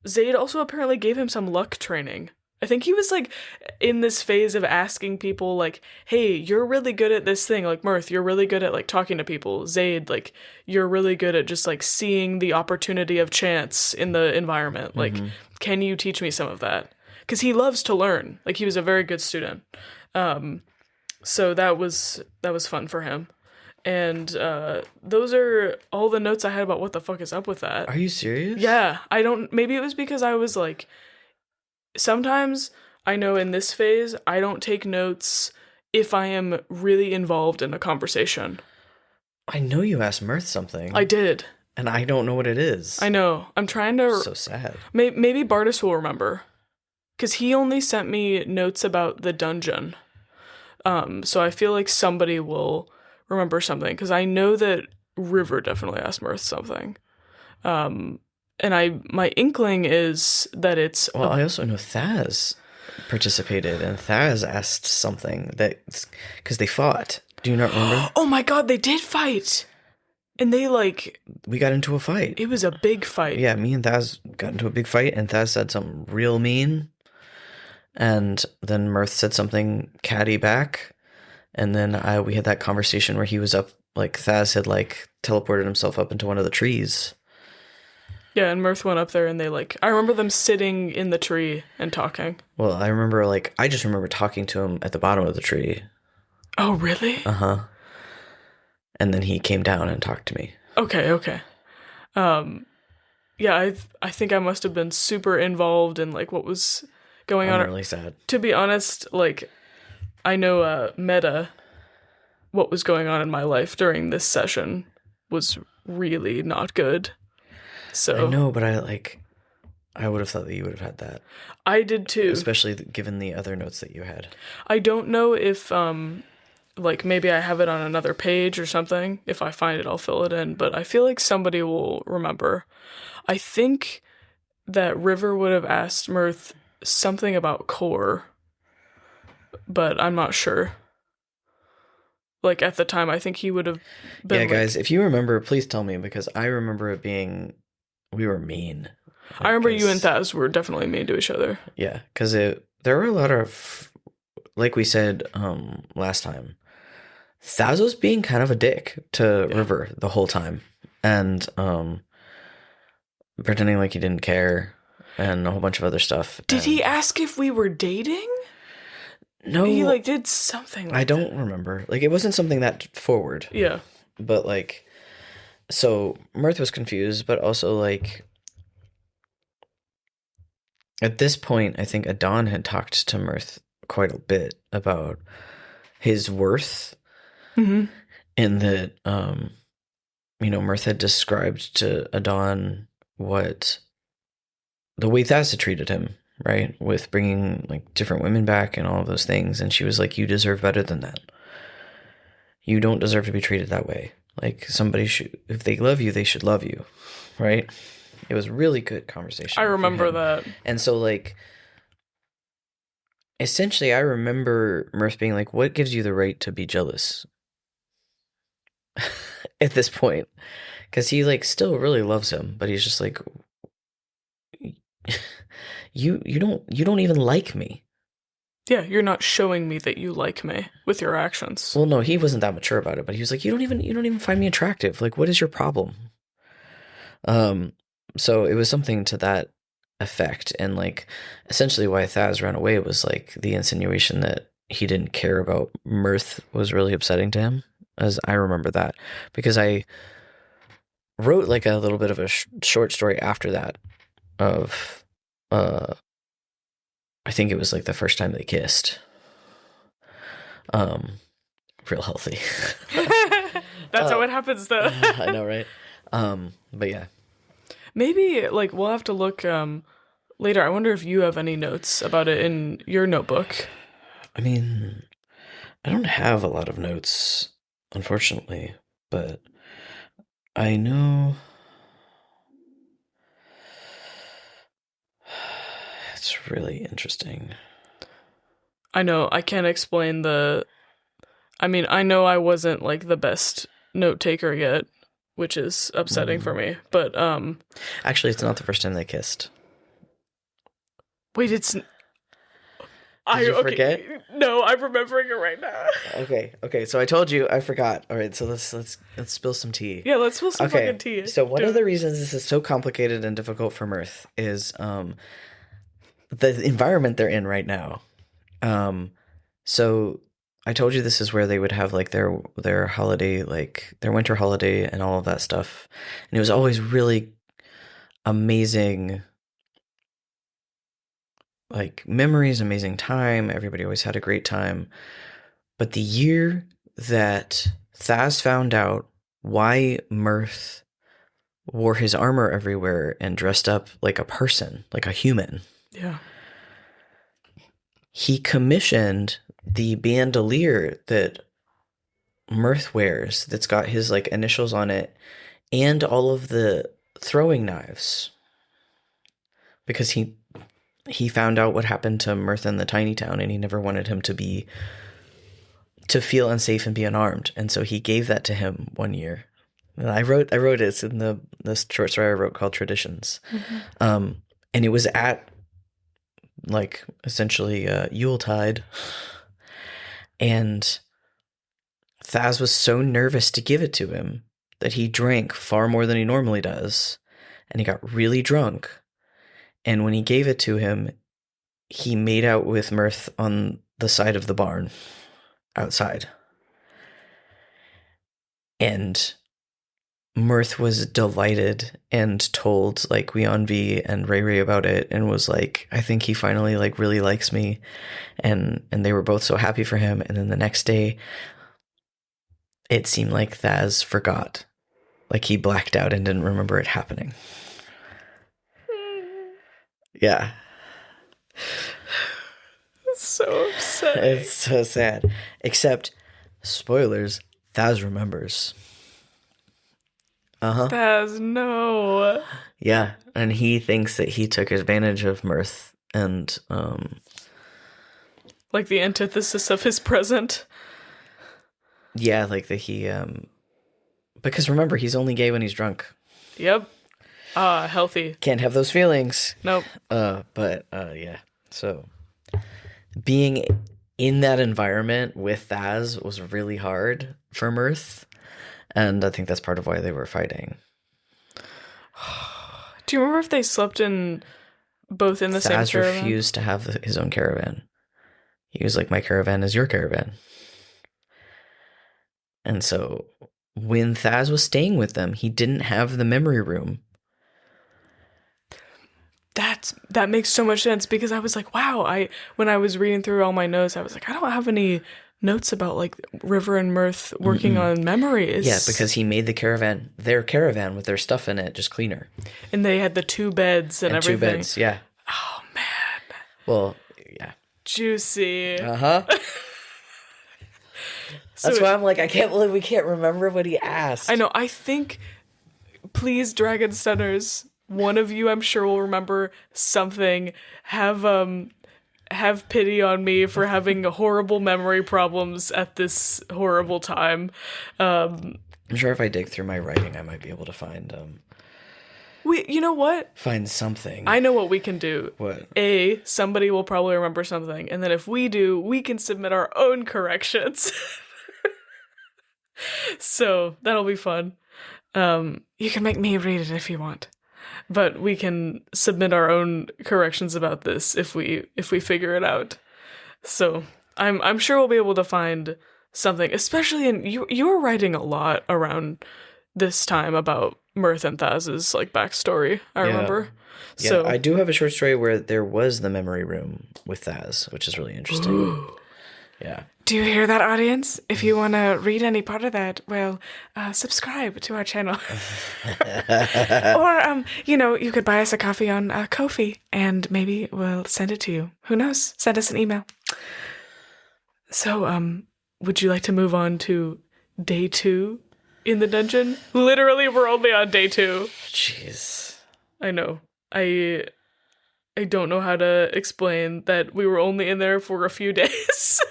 Zayd also apparently gave him some luck training. I think he was, like, in this phase of asking people, like, hey, you're really good at this thing. Like, Mirth, you're really good at, like, talking to people. Zayd, like, you're really good at just, like, seeing the opportunity of chance in the environment. Like, can you teach me some of that? Because he loves to learn. Like, he was a very good student. So that was fun for him. And those are all the notes I had about what the fuck is up with that. Are you serious? Yeah. Maybe it was because I was, like... Sometimes, I know in this phase, I don't take notes if I am really involved in a conversation. I know you asked Mirth something. I did. And I don't know what it is. I know. I'm trying to... So sad. Maybe Bartis will remember. Because he only sent me notes about the dungeon. So I feel like somebody will remember something. Because I know that River definitely asked Mirth something. And my inkling is that it's... Well, I also know Thaz participated, and Thaz asked something because they fought. Do you not remember? Oh my god, they did fight! And they, like... We got into a fight. It was a big fight. Yeah, me and Thaz got into a big fight, and Thaz said something real mean. And then Mirth said something catty back. And then we had that conversation where he was up, like, Thaz had, like, teleported himself up into one of the trees. Yeah, and Mirth went up there and they, like... I remember them sitting in the tree and talking. Well, I remember, like... I just remember talking to him at the bottom of the tree. Oh, really? Uh-huh. And then he came down and talked to me. Okay. Yeah, I think I must have been super involved in, like, what was going on. I'm really sad. To be honest, like... I know, meta... What was going on in my life during this session was really not good. So I know, but I would have thought that you would have had that. I did too. Especially given the other notes that you had. I don't know if, like, maybe I have it on another page or something. If I find it, I'll fill it in. But I feel like somebody will remember. I think that River would have asked Mirth something about core. But I'm not sure. Like, at the time, I think he would have been... Yeah, guys, if you remember, please tell me, because I remember it being... We were mean. I remember you and Thaz were definitely mean to each other. Yeah, because there were a lot of... Like we said last time, Thaz was being kind of a dick to River the whole time. And pretending like he didn't care, and a whole bunch of other stuff. Did he ask if we were dating? No. He, like, did something like I don't remember. Like, it wasn't something that forward. Yeah. But, like... So, Mirth was confused, but also, like... At this point, I think Adon had talked to Mirth quite a bit about his worth, Mm-hmm. and that Mirth had described to Adon what the way Thas had treated him, right, with bringing like different women back and all of those things, and she was like, "You deserve better than that. You don't deserve to be treated that way. Like somebody should, if they love you, they should love you, right?" It was really good conversation. I for remember him. that. And so like essentially, I remember Mirth being like, "What gives you the right to be jealous?" At this point, because he like still really loves him, but he's just like, you don't even like me. Yeah, you're not showing me that you like me with your actions. Well, no, he wasn't that mature about it, but he was like, you don't even find me attractive. Like, what is your problem? Um, so it was something to that effect, and like essentially why Thaz ran away was like the insinuation that he didn't care about Mirth was really upsetting to him, as I remember that, because I wrote like a little bit of a short story after that of uh I think it was like the first time they kissed. Um Real healthy. That's how it happens, though. I know, right? But yeah. Maybe like we'll have to look later. I wonder if you have any notes about it in your notebook. I mean, I don't have a lot of notes, unfortunately, but I know it's really interesting. I know I can't explain the. I mean, I know I wasn't like the best note taker yet, which is upsetting for me. But Actually, it's not the first time they kissed. wait, it's. Did you forget? No, I'm remembering it right now. Okay. So I told you I forgot. All right, so let's spill some tea. Yeah, let's spill some fucking tea. So one of the reasons this is so complicated and difficult for Mirth is the environment they're in right now. So I told you this is where they would have like their holiday, like their winter holiday and all of that stuff. And it was always really amazing, like memories, amazing time. Everybody always had a great time. But the year that Thaz found out why Mirth wore his armor everywhere and dressed up like a person, like a human. Yeah. He commissioned the bandolier that Mirth wears that's got his like initials on it and all of the throwing knives, because he found out what happened to Mirth in the tiny town, and he never wanted him to feel unsafe and be unarmed, and so he gave that to him one year. And I wrote it in the short story I wrote called Traditions. And it was at like essentially Yuletide, and Thaz was so nervous to give it to him that he drank far more than he normally does, and he got really drunk. And when he gave it to him, he made out with Mirth on the side of the barn outside. And Mirth was delighted and told like Weonvi and Ray Ray about it, and was like, I think he finally like really likes me, and they were both so happy for him. And then the next day, it seemed like Thaz forgot, like he blacked out and didn't remember it happening. Yeah, It's so upsetting. it's so sad. Except, spoilers, Thaz remembers. Thaz, no. Yeah, and he thinks that he took advantage of Mirth, and Like the antithesis of his present. yeah, like that he because remember, he's only gay when he's drunk. Yep. Healthy. Can't have those feelings. Nope. But yeah. So being in that environment with Thaz was really hard for Mirth, and I think that's part of why they were fighting. Do you remember if they slept in both in the same Thaz caravan? refused to have his own caravan. He was like, my caravan is your caravan. And so when Thaz was staying with them, he didn't have the memory room. that makes so much sense, because I was like, wow, when I was reading through all my notes, I was like, I don't have any notes about like River and Mirth working on memories. Yeah, because he made their caravan with their stuff in it, just cleaner. And they had the 2 beds and everything. 2 beds, yeah. Oh man. Well, yeah. Juicy. Uh-huh. That's why I'm like, I can't believe we can't remember what he asked. I know. I think, please, Dragon Stunners, one of you I'm sure will remember something. Have pity on me for having horrible memory problems at this horrible time. I'm sure if I dig through my writing, I might be able to find you know what? Find something. I know what we can do. What? Somebody will probably remember something, and then if we do, we can submit our own corrections. So that'll be fun. You can make me read it if you want, but we can submit our own corrections about this if we figure it out. So I'm sure we'll be able to find something, especially you were writing a lot around this time about Mirth and Thaz's like backstory. I remember. Yeah, so I do have a short story where there was the memory room with Thaz, which is really interesting. Yeah. Do you hear that, audience? If you want to read any part of that, well, subscribe to our channel. Or, you could buy us a coffee on Ko-fi, and maybe we'll send it to you. Who knows? Send us an email. So, would you like to move on to day 2 in the dungeon? Literally, we're only on day 2. Jeez. I know. I don't know how to explain that we were only in there for a few days.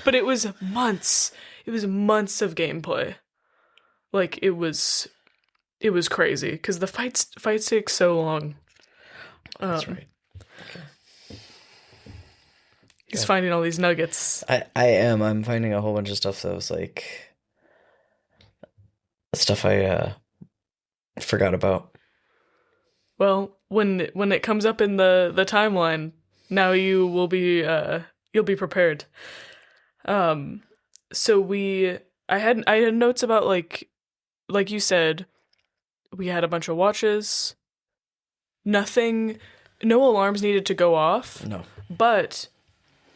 But it was months. It was months of gameplay. Like, it was crazy, because the fights take so long. That's right. Okay. He's finding all these nuggets. I am. I'm finding a whole bunch of stuff that was like stuff I forgot about. Well, when it comes up in the timeline, now you will be you'll be prepared. So I had notes about like you said, we had a bunch of watches. No alarms needed to go off. No. But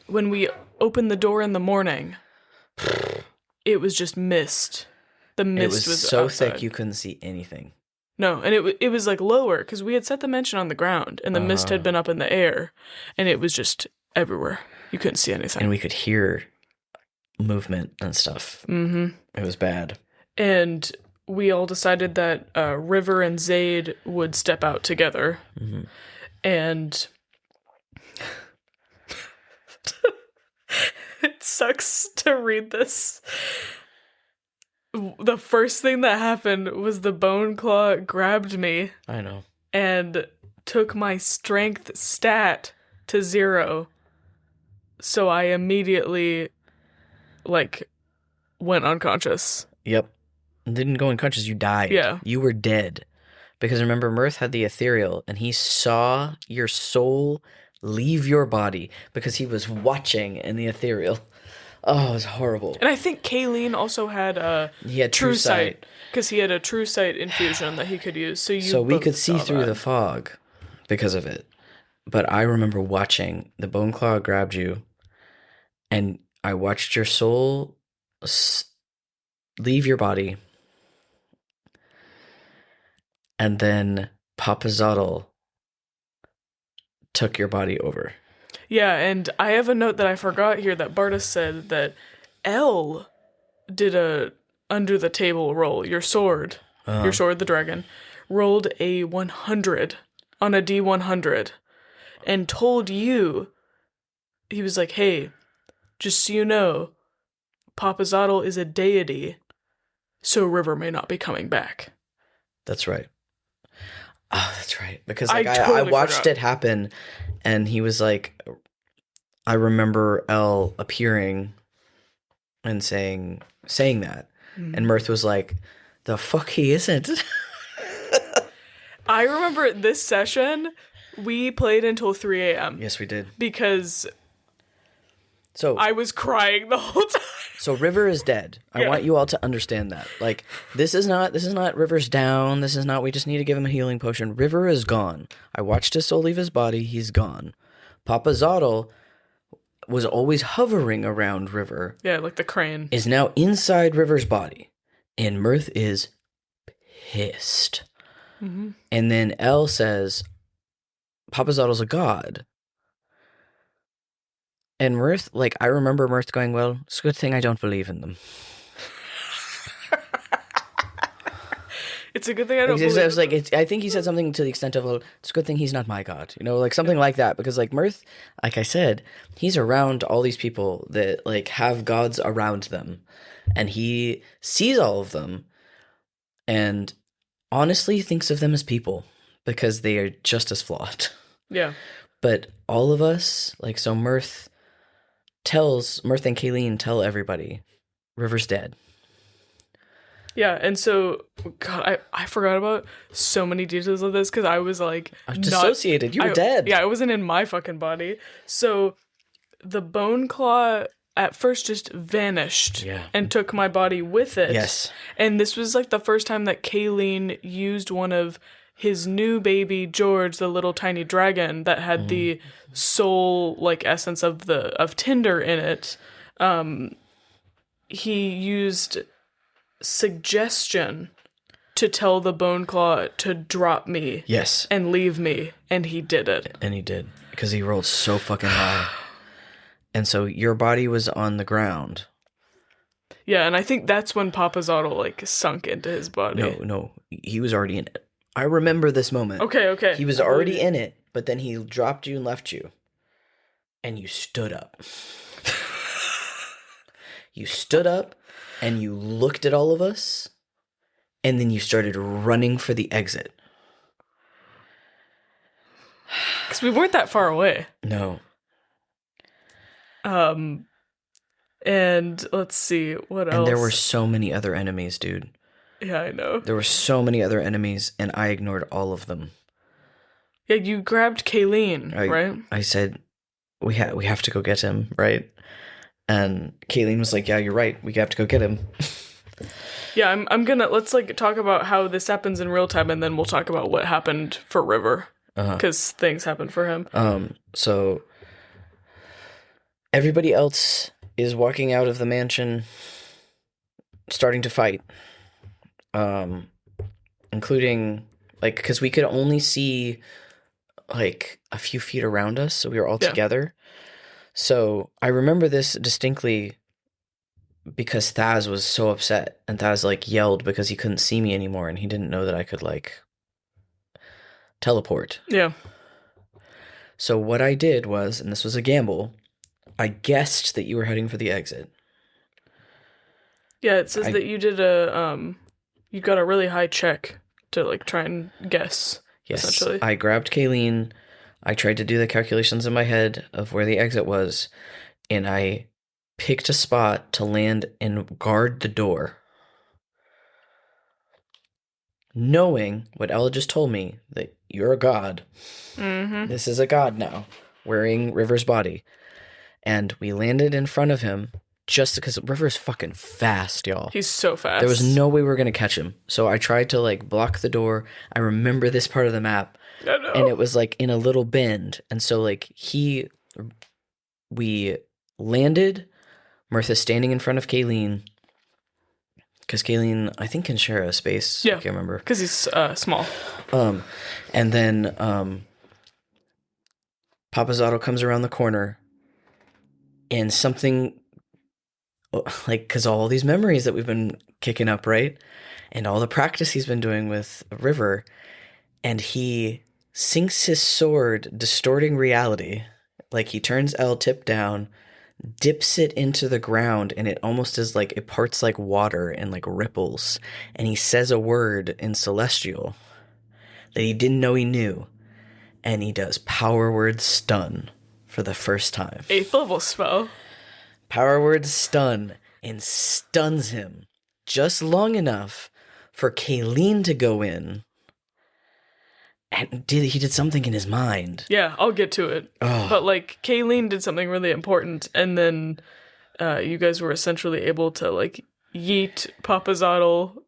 when we opened the door in the morning, it was just mist. The mist was so outside. thick you couldn't see anything. No, and it was like lower, because we had set the mansion on the ground, and the mist had been up in the air, and it was just everywhere. You couldn't see anything. And we could hear movement and stuff. Mm-hmm. It was bad. And we all decided that River and Zayd would step out together. Mm-hmm. And it sucks to read this. The first thing that happened was the bone claw grabbed me. I know. And took my strength stat to 0. So I immediately, went unconscious. Yep. Didn't go unconscious, you died. Yeah. You were dead. Because remember, Mirth had the ethereal, and he saw your soul leave your body because he was watching in the ethereal. Oh, it was horrible. And I think Kayleen also had he had true sight. Because he had a true sight infusion that he could use. So we could see through the fog because of it. But I remember watching, the bone claw grabbed you, and I watched your soul leave your body. And then Papa Zottle took your body over. Yeah, and I have a note that I forgot here that Bartis said that Elle did a under the table roll. Your sword, the dragon, rolled a 100 on a D100 and told you, he was like, hey, just so you know, Papa Zottle is a deity, so River may not be coming back. That's right. Oh, that's right. Because I totally watched forgot. it happen, and he was like, I remember Elle appearing and saying that. Mm. And Mirth was like, the fuck he isn't. I remember this session, we played until 3 a.m. Yes, we did. Because So I was crying the whole time. So River is dead. I want you all to understand that. Like, this is not River's down. This is not, we just need to give him a healing potion. River is gone. I watched his soul leave his body. He's gone. Papa Zottle was always hovering around River. Yeah, like the crane. Is now inside River's body. And Mirth is pissed. Mm-hmm. And then Elle says, Papa Zottle's a god. And Mirth, like, I remember Mirth going, well, it's a good thing I don't believe in them. It's a good thing I don't believe in them. Like, I think he said something to the extent of, well, it's a good thing he's not my god. You know, like, something like that. Because, like, Mirth, like I said, he's around all these people that, like, have gods around them. And he sees all of them and honestly thinks of them as people because they are just as flawed. Yeah. But all of us, like, so Mirth and Kayleen tell everybody River's dead. Yeah, and so, God, I forgot about so many details of this because I was like... I was dissociated. You were dead. Yeah, I wasn't in my fucking body. So the bone claw at first just vanished and took my body with it. Yes. And this was like the first time that Kayleen used one of his new baby, George, the little tiny dragon that had the soul like essence of Tinder in it. He used suggestion to tell the bone claw to drop me. Yes. And leave me. And he did it. And he did. Because he rolled so fucking high. And so your body was on the ground. Yeah, and I think that's when Papa Zottle like sunk into his body. No. He was already in it. I remember this moment. Okay. He was already in it, but then he dropped you and left you. And you stood up. You stood up and you looked at all of us. And then you started running for the exit. Because we weren't that far away. No. And let's see, what else? And there were so many other enemies, dude. Yeah, I know. There were so many other enemies, and I ignored all of them. Yeah, you grabbed Kayleen, right? I said, we have to go get him, right? And Kayleen was like, yeah, you're right. We have to go get him. Yeah, let's like talk about how this happens in real time, and then we'll talk about what happened for River. Because things happened for him. So everybody else is walking out of the mansion, starting to fight. Including, like, because we could only see, like, a few feet around us, so we were all together. So I remember this distinctly because Thaz was so upset, and Thaz, like, yelled because he couldn't see me anymore, and he didn't know that I could, like, teleport. Yeah. So what I did was, and this was a gamble, I guessed that you were heading for the exit. Yeah, it says that you did you got a really high check to, like, try and guess, essentially. I grabbed Kayleen, I tried to do the calculations in my head of where the exit was, and I picked a spot to land and guard the door. Knowing what Ella just told me, that you're a god. Mm-hmm. This is a god now, wearing River's body. And we landed in front of him just because River's fucking fast, y'all. He's so fast. There was no way we were going to catch him. So I tried to, like, block the door. I remember this part of the map. I know. And it was, like, in a little bend. And so, like, we landed. Mirtha's standing in front of Kayleen. Because Kayleen, I think, can share a space. Yeah. I can't remember. Because he's small. And then Papa Zotto comes around the corner. And something, like, because all these memories that we've been kicking up, right? And all the practice he's been doing with River. And he sinks his sword, distorting reality. Like, he turns L tip down, dips it into the ground, and it almost is like, it parts like water and, like, ripples. And he says a word in Celestial that he didn't know he knew. And he does Power Word Stun for the first time. 8th level spell. Power Word Stun, and stuns him just long enough for Kayleen to go in And he did something in his mind. Yeah, I'll get to it. Oh. But like Kayleen did something really important, and then you guys were essentially able to like yeet Papazotl.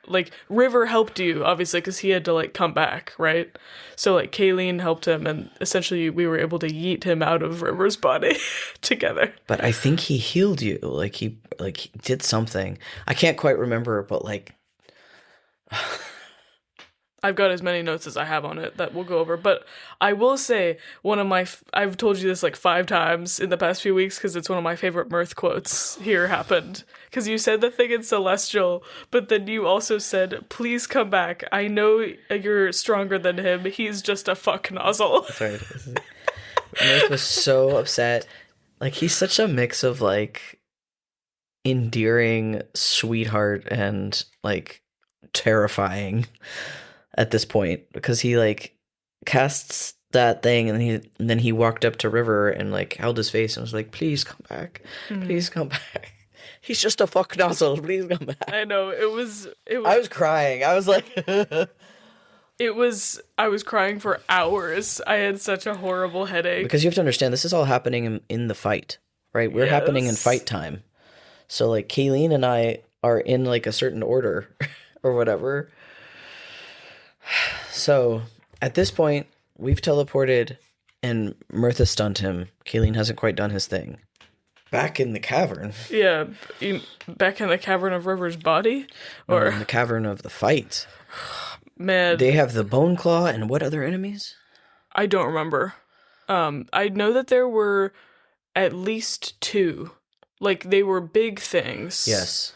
Like River helped you obviously because he had to like come back, right? So like Kayleen helped him, and essentially we were able to yeet him out of River's body together. But I think he healed you. Like he did something. I can't quite remember, but like. I've got as many notes as I have on it that we'll go over. But I will say one of my... I've told you this like 5 times in the past few weeks because it's one of my favorite Mirth quotes here happened. Because you said the thing in Celestial, but then you also said, please come back. I know you're stronger than him. He's just a fuck nozzle. That's right. Mirth was so upset. Like, he's such a mix of like endearing sweetheart and like terrifying at this point, because he like casts that thing and then he walked up to River and like held his face and was like, please come back. Please come back. He's just a fuck nozzle. Please come back. I know. It was I was crying. I was like I was crying for hours. I had such a horrible headache. Because you have to understand, this is all happening in the fight, right? We're happening in fight time. So like Kayleen and I are in like a certain order or whatever. So at this point, we've teleported and Mirtha stunned him. Kayleen hasn't quite done his thing. Back in the cavern. Yeah, back in the cavern of River's body? Or no, in the cavern of the fight. Man. They have the Bone Claw and what other enemies? I don't remember. I know that there were at least 2. Like, they were big things. Yes.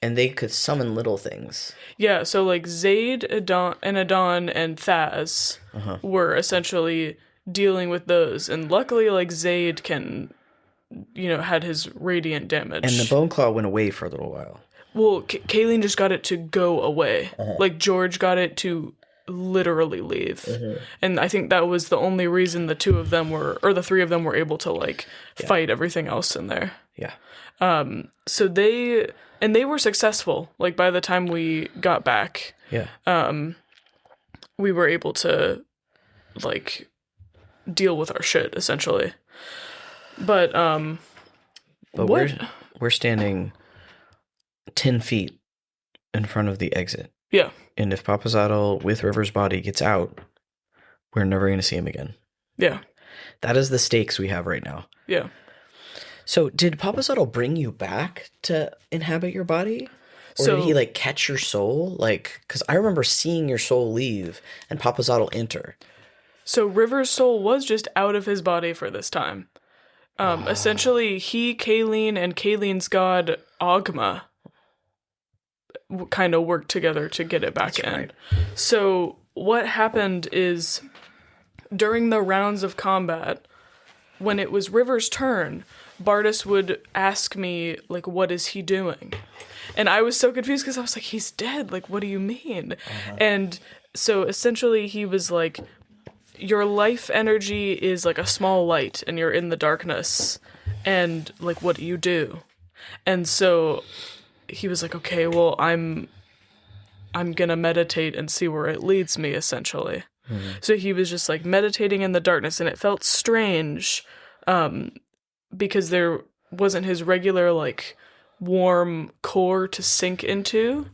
And they could summon little things. Yeah, so like Zaid, Adon, and Thaz were essentially dealing with those. And luckily, like, Zaid had his radiant damage. And the Bone Claw went away for a little while. Well, Kayleen just got it to go away. Like, George got it to literally leave. And I think that was the only reason the 3 of them were able to, like, fight everything else in there. Yeah. So they were successful. Like, by the time we got back, we were able to, like, deal with our shit, essentially. But we're standing 10 feet in front of the exit. Yeah. And if Papazotl with River's body gets out, we're never going to see him again. Yeah. That is the stakes we have right now. Yeah. So did Papazotl bring you back to inhabit your body? Or did he like catch your soul? Like, because I remember seeing your soul leave and Papazotl enter. So River's soul was just out of his body for this time. Essentially, Kayleen, and Kayleen's god, Ogma, kind of worked together to get it back in. Right. So what happened is, during the rounds of combat, when it was River's turn, Bartis would ask me, like, what is he doing? And I was so confused because I was like, he's dead. Like, what do you mean? And so essentially he was like, your life energy is like a small light and you're in the darkness. And like, what do you do? And so he was like, okay, well, I'm gonna meditate and see where it leads me, essentially. So he was just like meditating in the darkness, and it felt strange, because there wasn't his regular like warm core to sink into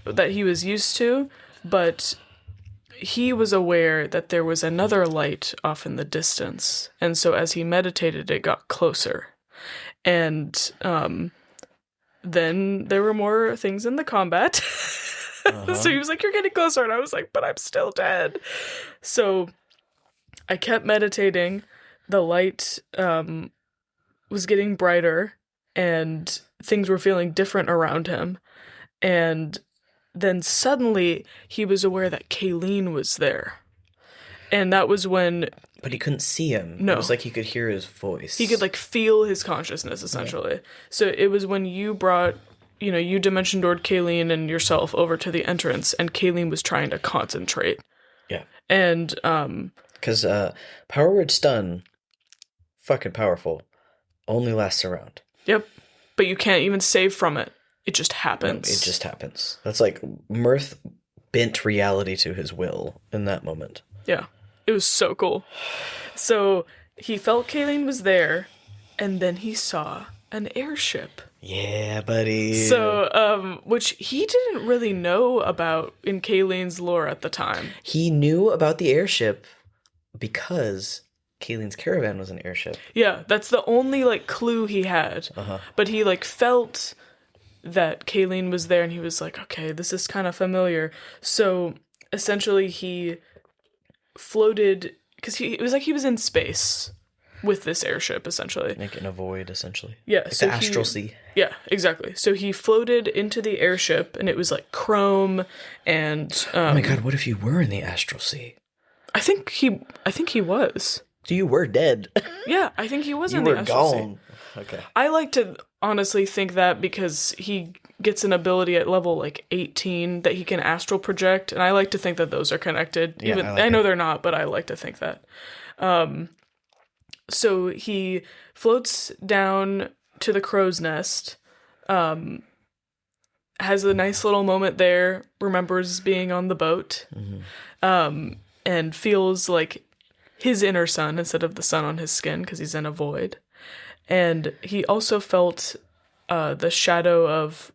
that he was used to, but he was aware that there was another light off in the distance, and so as he meditated, it got closer. And then there were more things in the combat. So he was like, you're getting closer, and I was like, but I'm still dead. So I kept meditating. The light was getting brighter, and things were feeling different around him. And then suddenly he was aware that Kayleen was there. And that was when... But he couldn't see him. No. It was like he could hear his voice. He could, like, feel his consciousness, essentially. Yeah. So it was when you brought, you dimension doored Kayleen and yourself over to the entrance, and Kayleen was trying to concentrate. Yeah. And, because Power Word Stun, fucking powerful, only lasts a round. Yep. But you can't even save from it it just happens. No, it just happens. That's like Mirth bent reality to his will in that moment. Yeah. It was so cool. So he felt Kayleen was there, and then he saw an airship. Yeah, buddy. So, which he didn't really know about in Kayleen's lore at the time. He knew about the airship because Kayleen's caravan was an airship. Yeah, that's the only, like, clue he had. But he, like, felt that Kayleen was there, and he was like, okay, this is kind of familiar. So, essentially, he floated, because it was like he was in space with this airship, essentially. Like in a void, essentially. Yeah. Like the astral sea. Yeah, exactly. So he floated into the airship, and it was like chrome, and oh my god, what if you were in the astral sea? I think he was. So you were dead. Yeah, I think he was You in the were astral sea. gone. Okay. I like to honestly think that because he gets an ability at level like 18 that he can astral project, and I like to think that those are connected. Yeah, Even I know they're not, but I like to think that. So he floats down to the crow's nest, has a nice little moment there, remembers being on the boat, and feels like his inner sun instead of the sun on his skin because he's in a void. And he also felt the shadow of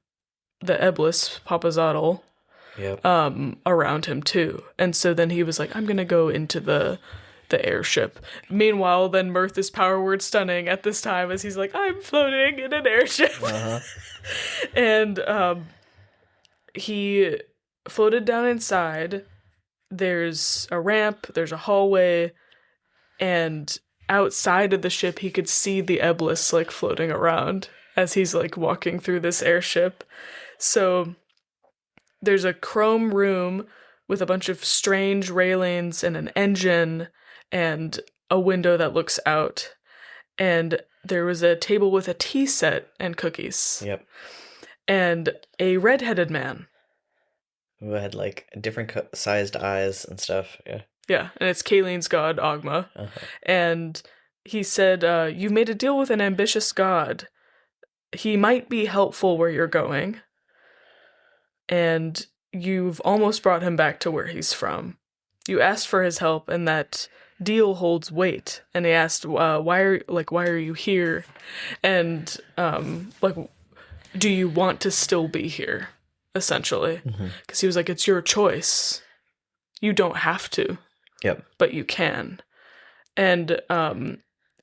the Eblis, Papazotl, around him too. And so then he was like, I'm going to go into the airship. Meanwhile, then Mirth is power word stunning at this time as he's like, I'm floating in an airship. And he floated down inside. There's a ramp, there's a hallway, and outside of the ship he could see the Eblis like floating around as he's like walking through this airship. So there's a chrome room with a bunch of strange railings and an engine and a window that looks out. And there was a table with a tea set and cookies. Yep. And a red-headed man. Who had like different sized eyes and stuff. Yeah. Yeah, and it's Kayleen's god, Ogma. And he said, you've made a deal with an ambitious god. He might be helpful where you're going. And you've almost brought him back to where he's from. You asked for his help, and that deal holds weight. And he asked, why are you here? And do you want to still be here? Essentially, because he was like, it's your choice. You don't have to. Yep. But you can. And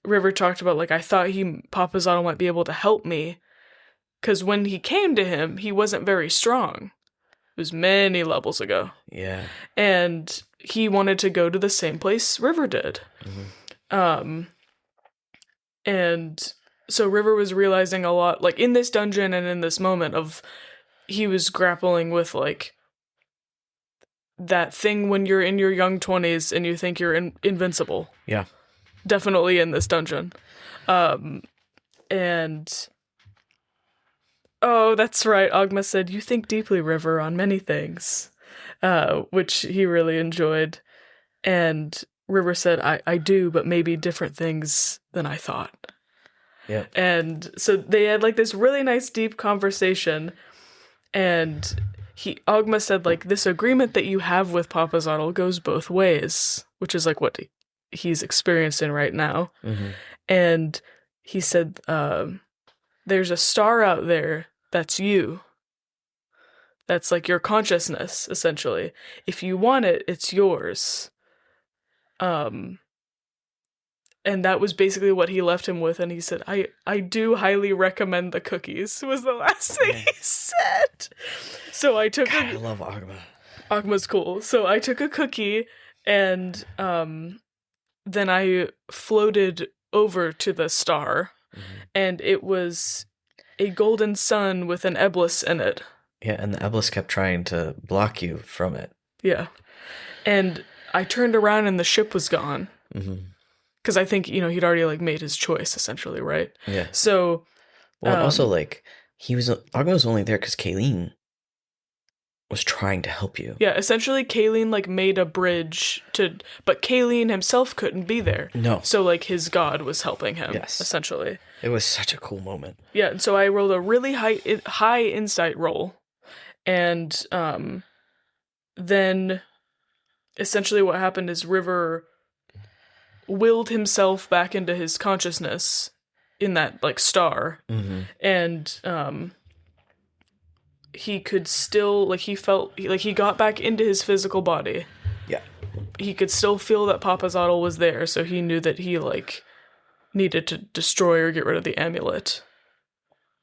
River talked about, like, I thought Papazotl might be able to help me, because when he came to him, he wasn't very strong. It was many levels ago. Yeah. And he wanted to go to the same place River did. And so River was realizing a lot, like, in this dungeon and in this moment of, he was grappling with, like, that thing when you're in your young 20s and you think you're invincible. Yeah. Definitely in this dungeon. And... oh, that's right. Ogma said, you think deeply, River, on many things. Which he really enjoyed. And River said, I do, but maybe different things than I thought. Yeah. And so they had, like, this really nice, deep conversation. And... Ogma said, like, this agreement that you have with Papazotl goes both ways, which is, like, what he's experiencing right now. And he said, there's a star out there that's you. That's, like, your consciousness, essentially. If you want it, it's yours. And that was basically what he left him with, and he said, I do highly recommend the cookies, was the last thing he said. So I took I love Ogma. Ogma's cool. So I took a cookie, and then I floated over to the star, and it was a golden sun with an Eblis in it. Yeah, and the Eblis kept trying to block you from it. Yeah. And I turned around, and the ship was gone. Because I think, he'd already, like, made his choice, essentially, right? Yeah. So... well, and also, like, Ogma was only there because Kayleen was trying to help you. Yeah, essentially Kayleen, like, made a bridge but Kayleen himself couldn't be there. No. So, like, his god was helping him, Yes. essentially. It was such a cool moment. Yeah, and so I rolled a really high insight roll. And then essentially what happened is River willed himself back into his consciousness in that, like, star. Mm-hmm. And he could still, like, he felt, like, he got back into his physical body. Yeah. He could still feel that Papazotl was there, so he knew that he, like, needed to destroy or get rid of the amulet.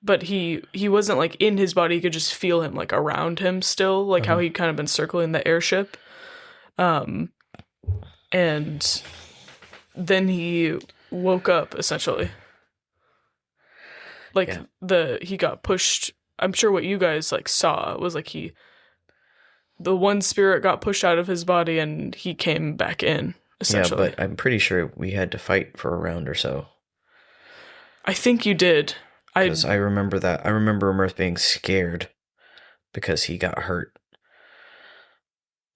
But he wasn't, like, in his body. He could just feel him, like, around him still, like how he'd kind of been circling the airship. And then he woke up, essentially. Like, he got pushed. I'm sure what you guys, like, saw was, like, the one spirit got pushed out of his body and he came back in, essentially. Yeah, but I'm pretty sure we had to fight for a round or so. I think you did. Because I remember that. I remember Mirth being scared because he got hurt.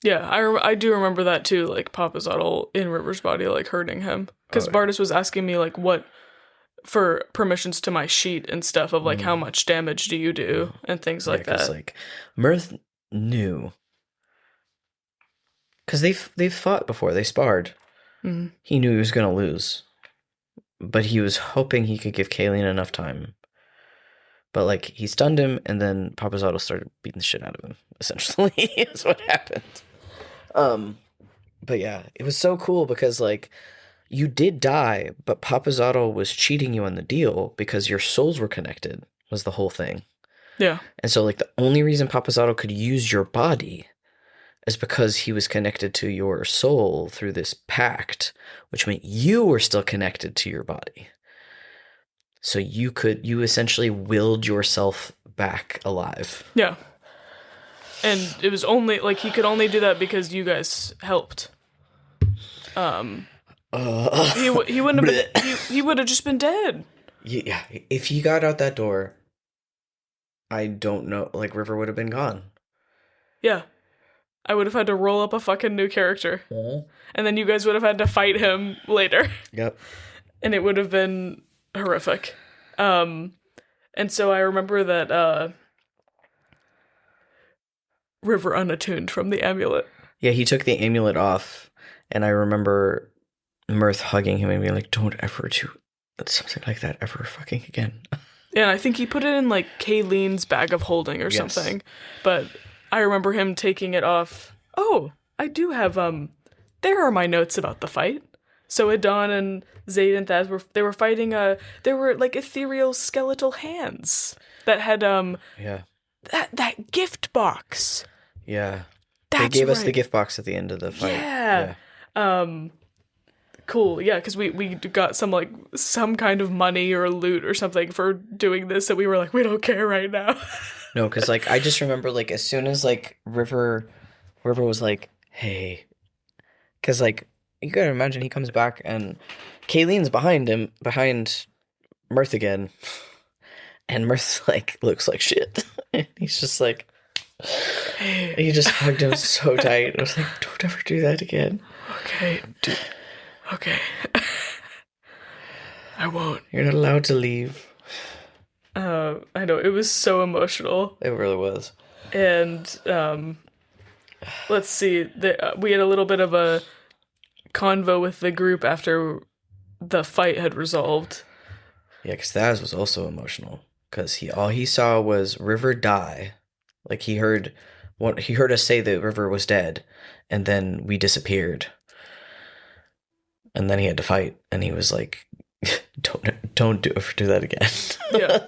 Yeah, I do remember that too, like, Papazotl in River's body, like, hurting him. Because Bartis was asking me, like, for permissions to my sheet and stuff of, like, how much damage do you do and things like that. Like, Mirth knew. Because they've fought before. They sparred. Mm-hmm. He knew he was going to lose. But he was hoping he could give Kayleen enough time. But, like, he stunned him, and then Papazotl started beating the shit out of him, essentially, is what happened. But yeah, it was so cool because, like, you did die, but Papazotl was cheating you on the deal because your souls were connected, was the whole thing. Yeah. And so, like, the only reason Papazotl could use your body is because he was connected to your soul through this pact, which meant you were still connected to your body. So you essentially willed yourself back alive. Yeah. And it was only, like, he could only do that because you guys helped. He wouldn't have been, he would have just been dead. Yeah, if he got out that door, I don't know, like, River would have been gone. Yeah. I would have had to roll up a fucking new character. Mm-hmm. And then you guys would have had to fight him later. Yep. And it would have been horrific. And so I remember that River unattuned from the amulet. Yeah, he took the amulet off, and I remember Mirth hugging him and being like, don't ever do something like that ever fucking again. Yeah, I think he put it in, like, Kayleen's bag of holding or something. But I remember him taking it off. Oh, I do have, there are my notes about the fight. So Adon and Zayd and Thaz were fighting, they were, like, ethereal skeletal hands that had, Yeah. that gift box. Yeah. That's they gave us right. the gift box at the end of the fight. Yeah. Cool. Yeah, because we got some kind of money or loot or something for doing this, and we were like, we don't care right now. No, because, like, I just remember, like, as soon as, like, River was like, hey, because, like, you gotta imagine he comes back and Kayleen's behind Mirth again, and Mirth, like, looks like shit. And he's just like, he just hugged him so tight. I was like, don't ever do that again. Okay. Okay. I won't. You're not allowed to leave. I know, it was so emotional. It really was. And, let's see, we had a little bit of a convo with the group after the fight had resolved. Yeah, because Thaz was also emotional. Because all he saw was River die. Like, he heard us say that River was dead, and then we disappeared. And then he had to fight, and he was like, don't do that again. Yeah.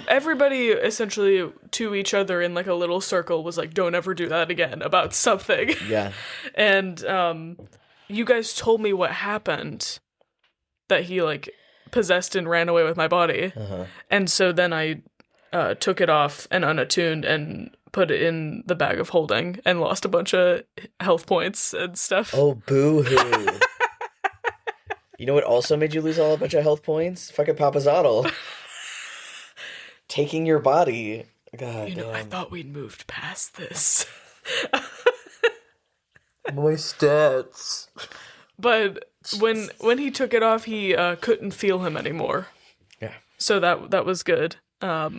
Everybody essentially to each other in, like, a little circle was like, don't ever do that again about something. Yeah. And you guys told me what happened, that he, like, possessed and ran away with my body. Uh-huh. And so then I took it off and unattuned and put it in the bag of holding and lost a bunch of health points and stuff. Oh, boo-hoo. You know what also made you lose a bunch of health points? Fucking Papazotl. Taking your body God You know, I damn. thought we'd moved past this. My stats. But when he took it off, he couldn't feel him anymore. Yeah. So that was good. Yeah,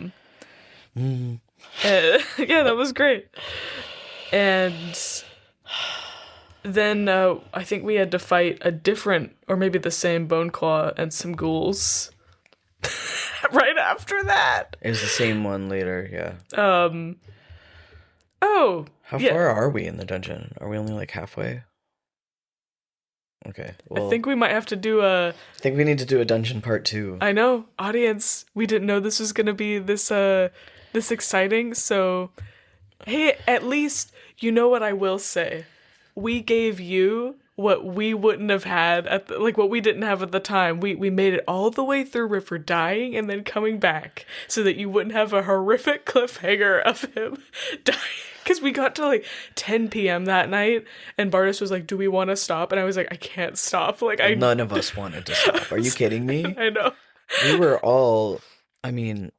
that was great. And then I think we had to fight a different, or maybe the same Bone Claw and some ghouls. Right after that. It was the same one later, yeah. Oh. How yeah. far are we in the dungeon? Are we only like halfway? Okay. Well, I think we might have to do I think we need to do a dungeon part 2. I know, audience, we didn't know this was gonna be this exciting, so hey, at least you know what I will say. We gave you what we wouldn't have had what we didn't have at the time. We made it all the way through River dying and then coming back so that you wouldn't have a horrific cliffhanger of him dying. Because we got to like 10 p.m. that night, and Bartis was like, "Do we want to stop?" And I was like, "I can't stop." None of us wanted to stop. Are you kidding me? I know. We were all. I mean,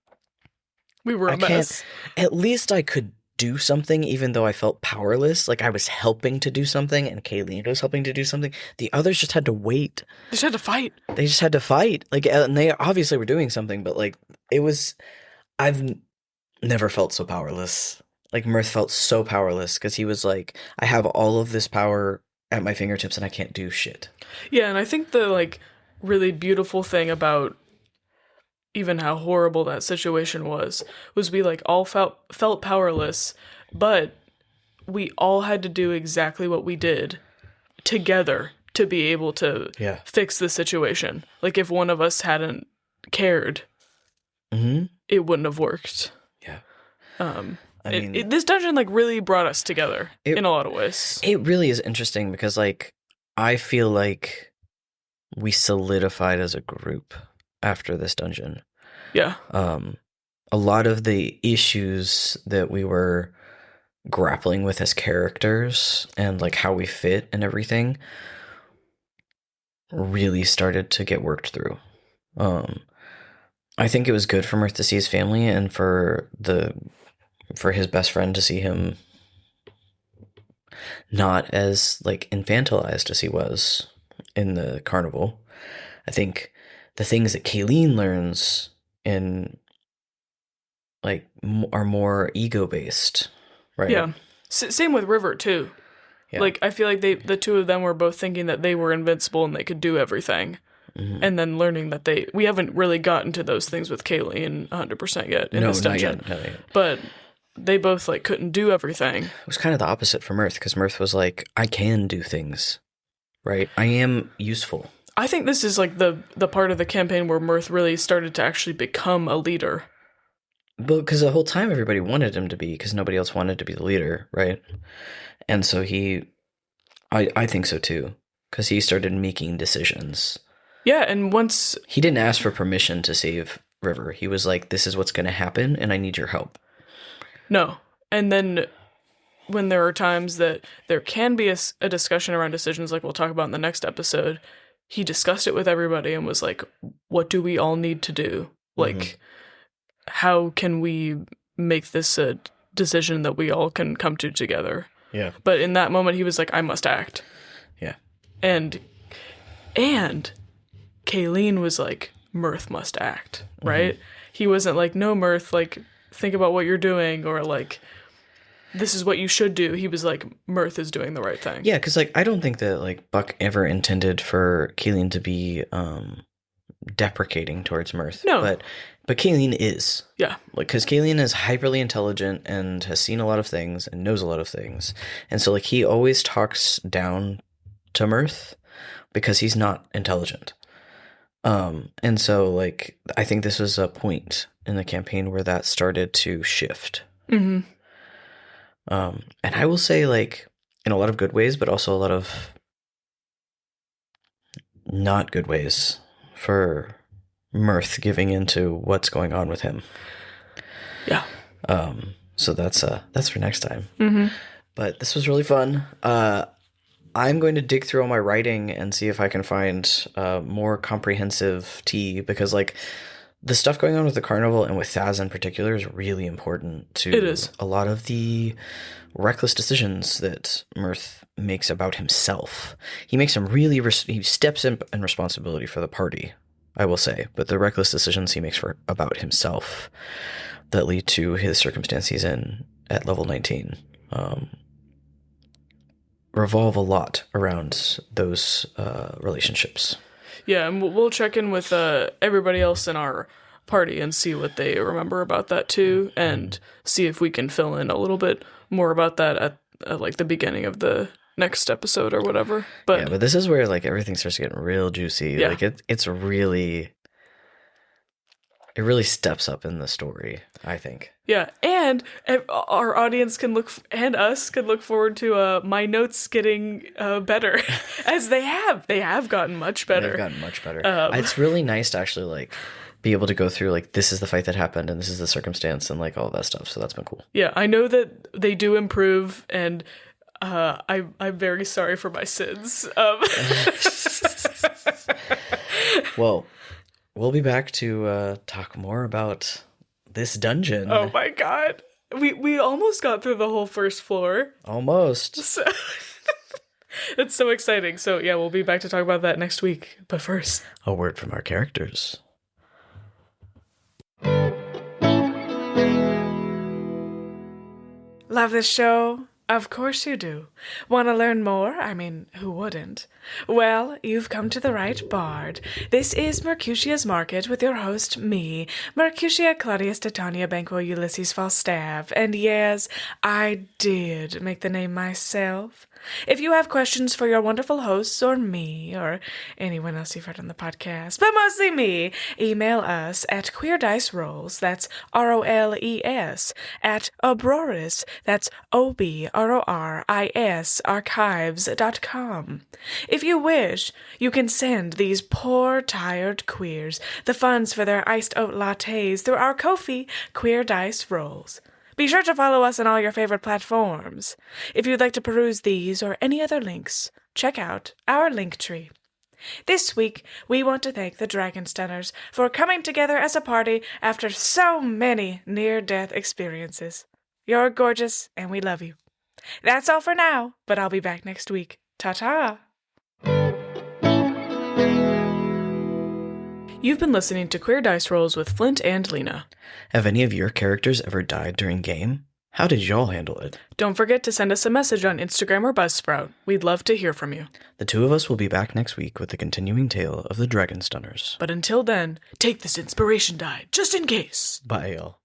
we were a mess. At least I could do something, even though I felt powerless. Like I was helping to do something, and Kayleen was helping to do something. The others just had to wait. They just had to fight. They just had to fight. Like, and they obviously were doing something, but like it was. I've never felt so powerless. Like, Mirth felt so powerless because he was like, I have all of this power at my fingertips and I can't do shit. Yeah, and I think the, like, really beautiful thing about even how horrible that situation was we, like, all felt powerless, but we all had to do exactly what we did together to be able to fix the situation. Like, if one of us hadn't cared, it wouldn't have worked. Yeah. I mean, this dungeon like really brought us together in a lot of ways. It really is interesting because like I feel like we solidified as a group after this dungeon. Yeah. A lot of the issues that we were grappling with as characters and like how we fit and everything really started to get worked through. I think it was good for Mirth to see his family and for his best friend to see him not as like infantilized as he was in the carnival. I think the things that Kayleen learns in like are more ego based, right? Yeah. Same with River too. Yeah. Like I feel like the two of them were both thinking that they were invincible and they could do everything. Mm-hmm. And then learning that we haven't really gotten to those things with Kayleen 100% yet in this dungeon. Not yet. But they both like couldn't do everything. It was kind of the opposite for Mirth because Mirth was like, I can do things, right? I am useful. I think this is like the part of the campaign where Mirth really started to actually become a leader. But because the whole time everybody wanted him to be, because nobody else wanted to be the leader, right? And so I think so too, because he started making decisions. Yeah, and once... He didn't ask for permission to save River. He was like, this is what's going to happen, and I need your help. No. And then when there are times that there can be a discussion around decisions, like we'll talk about in the next episode, he discussed it with everybody and was like, what do we all need to do? Like, how can we make this a decision that we all can come to together? Yeah. But in that moment, he was like, I must act. Yeah. And Kayleen was like, Mirth must act, right? He wasn't like, no, Mirth, like, think about what you're doing, or like, this is what you should do. He was like, Mirth is doing the right thing. Yeah, because like I don't think that like Buck ever intended for Kayleen to be deprecating towards Mirth. No, but Kayleen is. Yeah, like because Kayleen is hyperly intelligent and has seen a lot of things and knows a lot of things, and so like he always talks down to Mirth because he's not intelligent. And so like I think this was a point in the campaign where that started to shift. Mm-hmm. And I will say, like, in a lot of good ways, but also a lot of not good ways for Mirth giving into what's going on with him. Yeah. So that's for next time. Mm-hmm. But this was really fun. I'm going to dig through all my writing and see if I can find more comprehensive tea, because like the stuff going on with the carnival and with Thaz in particular is really important to It is. a lot of the reckless decisions that Mirth makes about himself. He makes some really he steps in responsibility for the party, I will say, but the reckless decisions he makes about himself that lead to his circumstance he's in at level 19 revolve a lot around those relationships. Yeah, and we'll check in with everybody else in our party and see what they remember about that too, and see if we can fill in a little bit more about that at like the beginning of the next episode or whatever. But yeah, but this is where like everything starts getting real juicy. Yeah. Like it really steps up in the story, I think. Yeah, and our audience can and us can look forward to my notes getting better, as they have gotten much better. They've gotten much better. It's really nice to actually like be able to go through like, this is the fight that happened and this is the circumstance and like all that stuff. So that's been cool. Yeah, I know that they do improve, and I'm very sorry for my sins. Well, we'll be back to talk more about this dungeon. Oh my god. We almost got through the whole first floor. Almost. So it's so exciting. So yeah, we'll be back to talk about that next week. But first, a word from our characters. Love this show? Of course you do. Want to learn more? I mean, who wouldn't? Well, you've come to the right bard. This is Mercutia's Market with your host, me, Mercutia Claudius Titania Banquo Ulysses Falstaff. And yes, I did make the name myself. If you have questions for your wonderful hosts or me or anyone else you've heard on the podcast, but mostly me, email us at queerdicerolls, that's ROLES, at Obroris, that's OBRORIS, archives.com. If you wish, you can send these poor, tired queers the funds for their iced oat lattes through our Ko-fi Queer Dice Rolls. Be sure to follow us on all your favorite platforms. If you'd like to peruse these or any other links, check out our link tree. This week, we want to thank the Dragon Stunners for coming together as a party after so many near-death experiences. You're gorgeous, and we love you. That's all for now, but I'll be back next week. Ta-ta! you've been listening to Queer Dice Rolls with Flint and Lena. Have any of your characters ever died during game? How did y'all handle it? Don't forget to send us a message on Instagram or Buzzsprout. We'd love to hear from you. The two of us will be back next week with the continuing tale of the Dragon Stunners. But until then, take this inspiration die, just in case. Bye, y'all.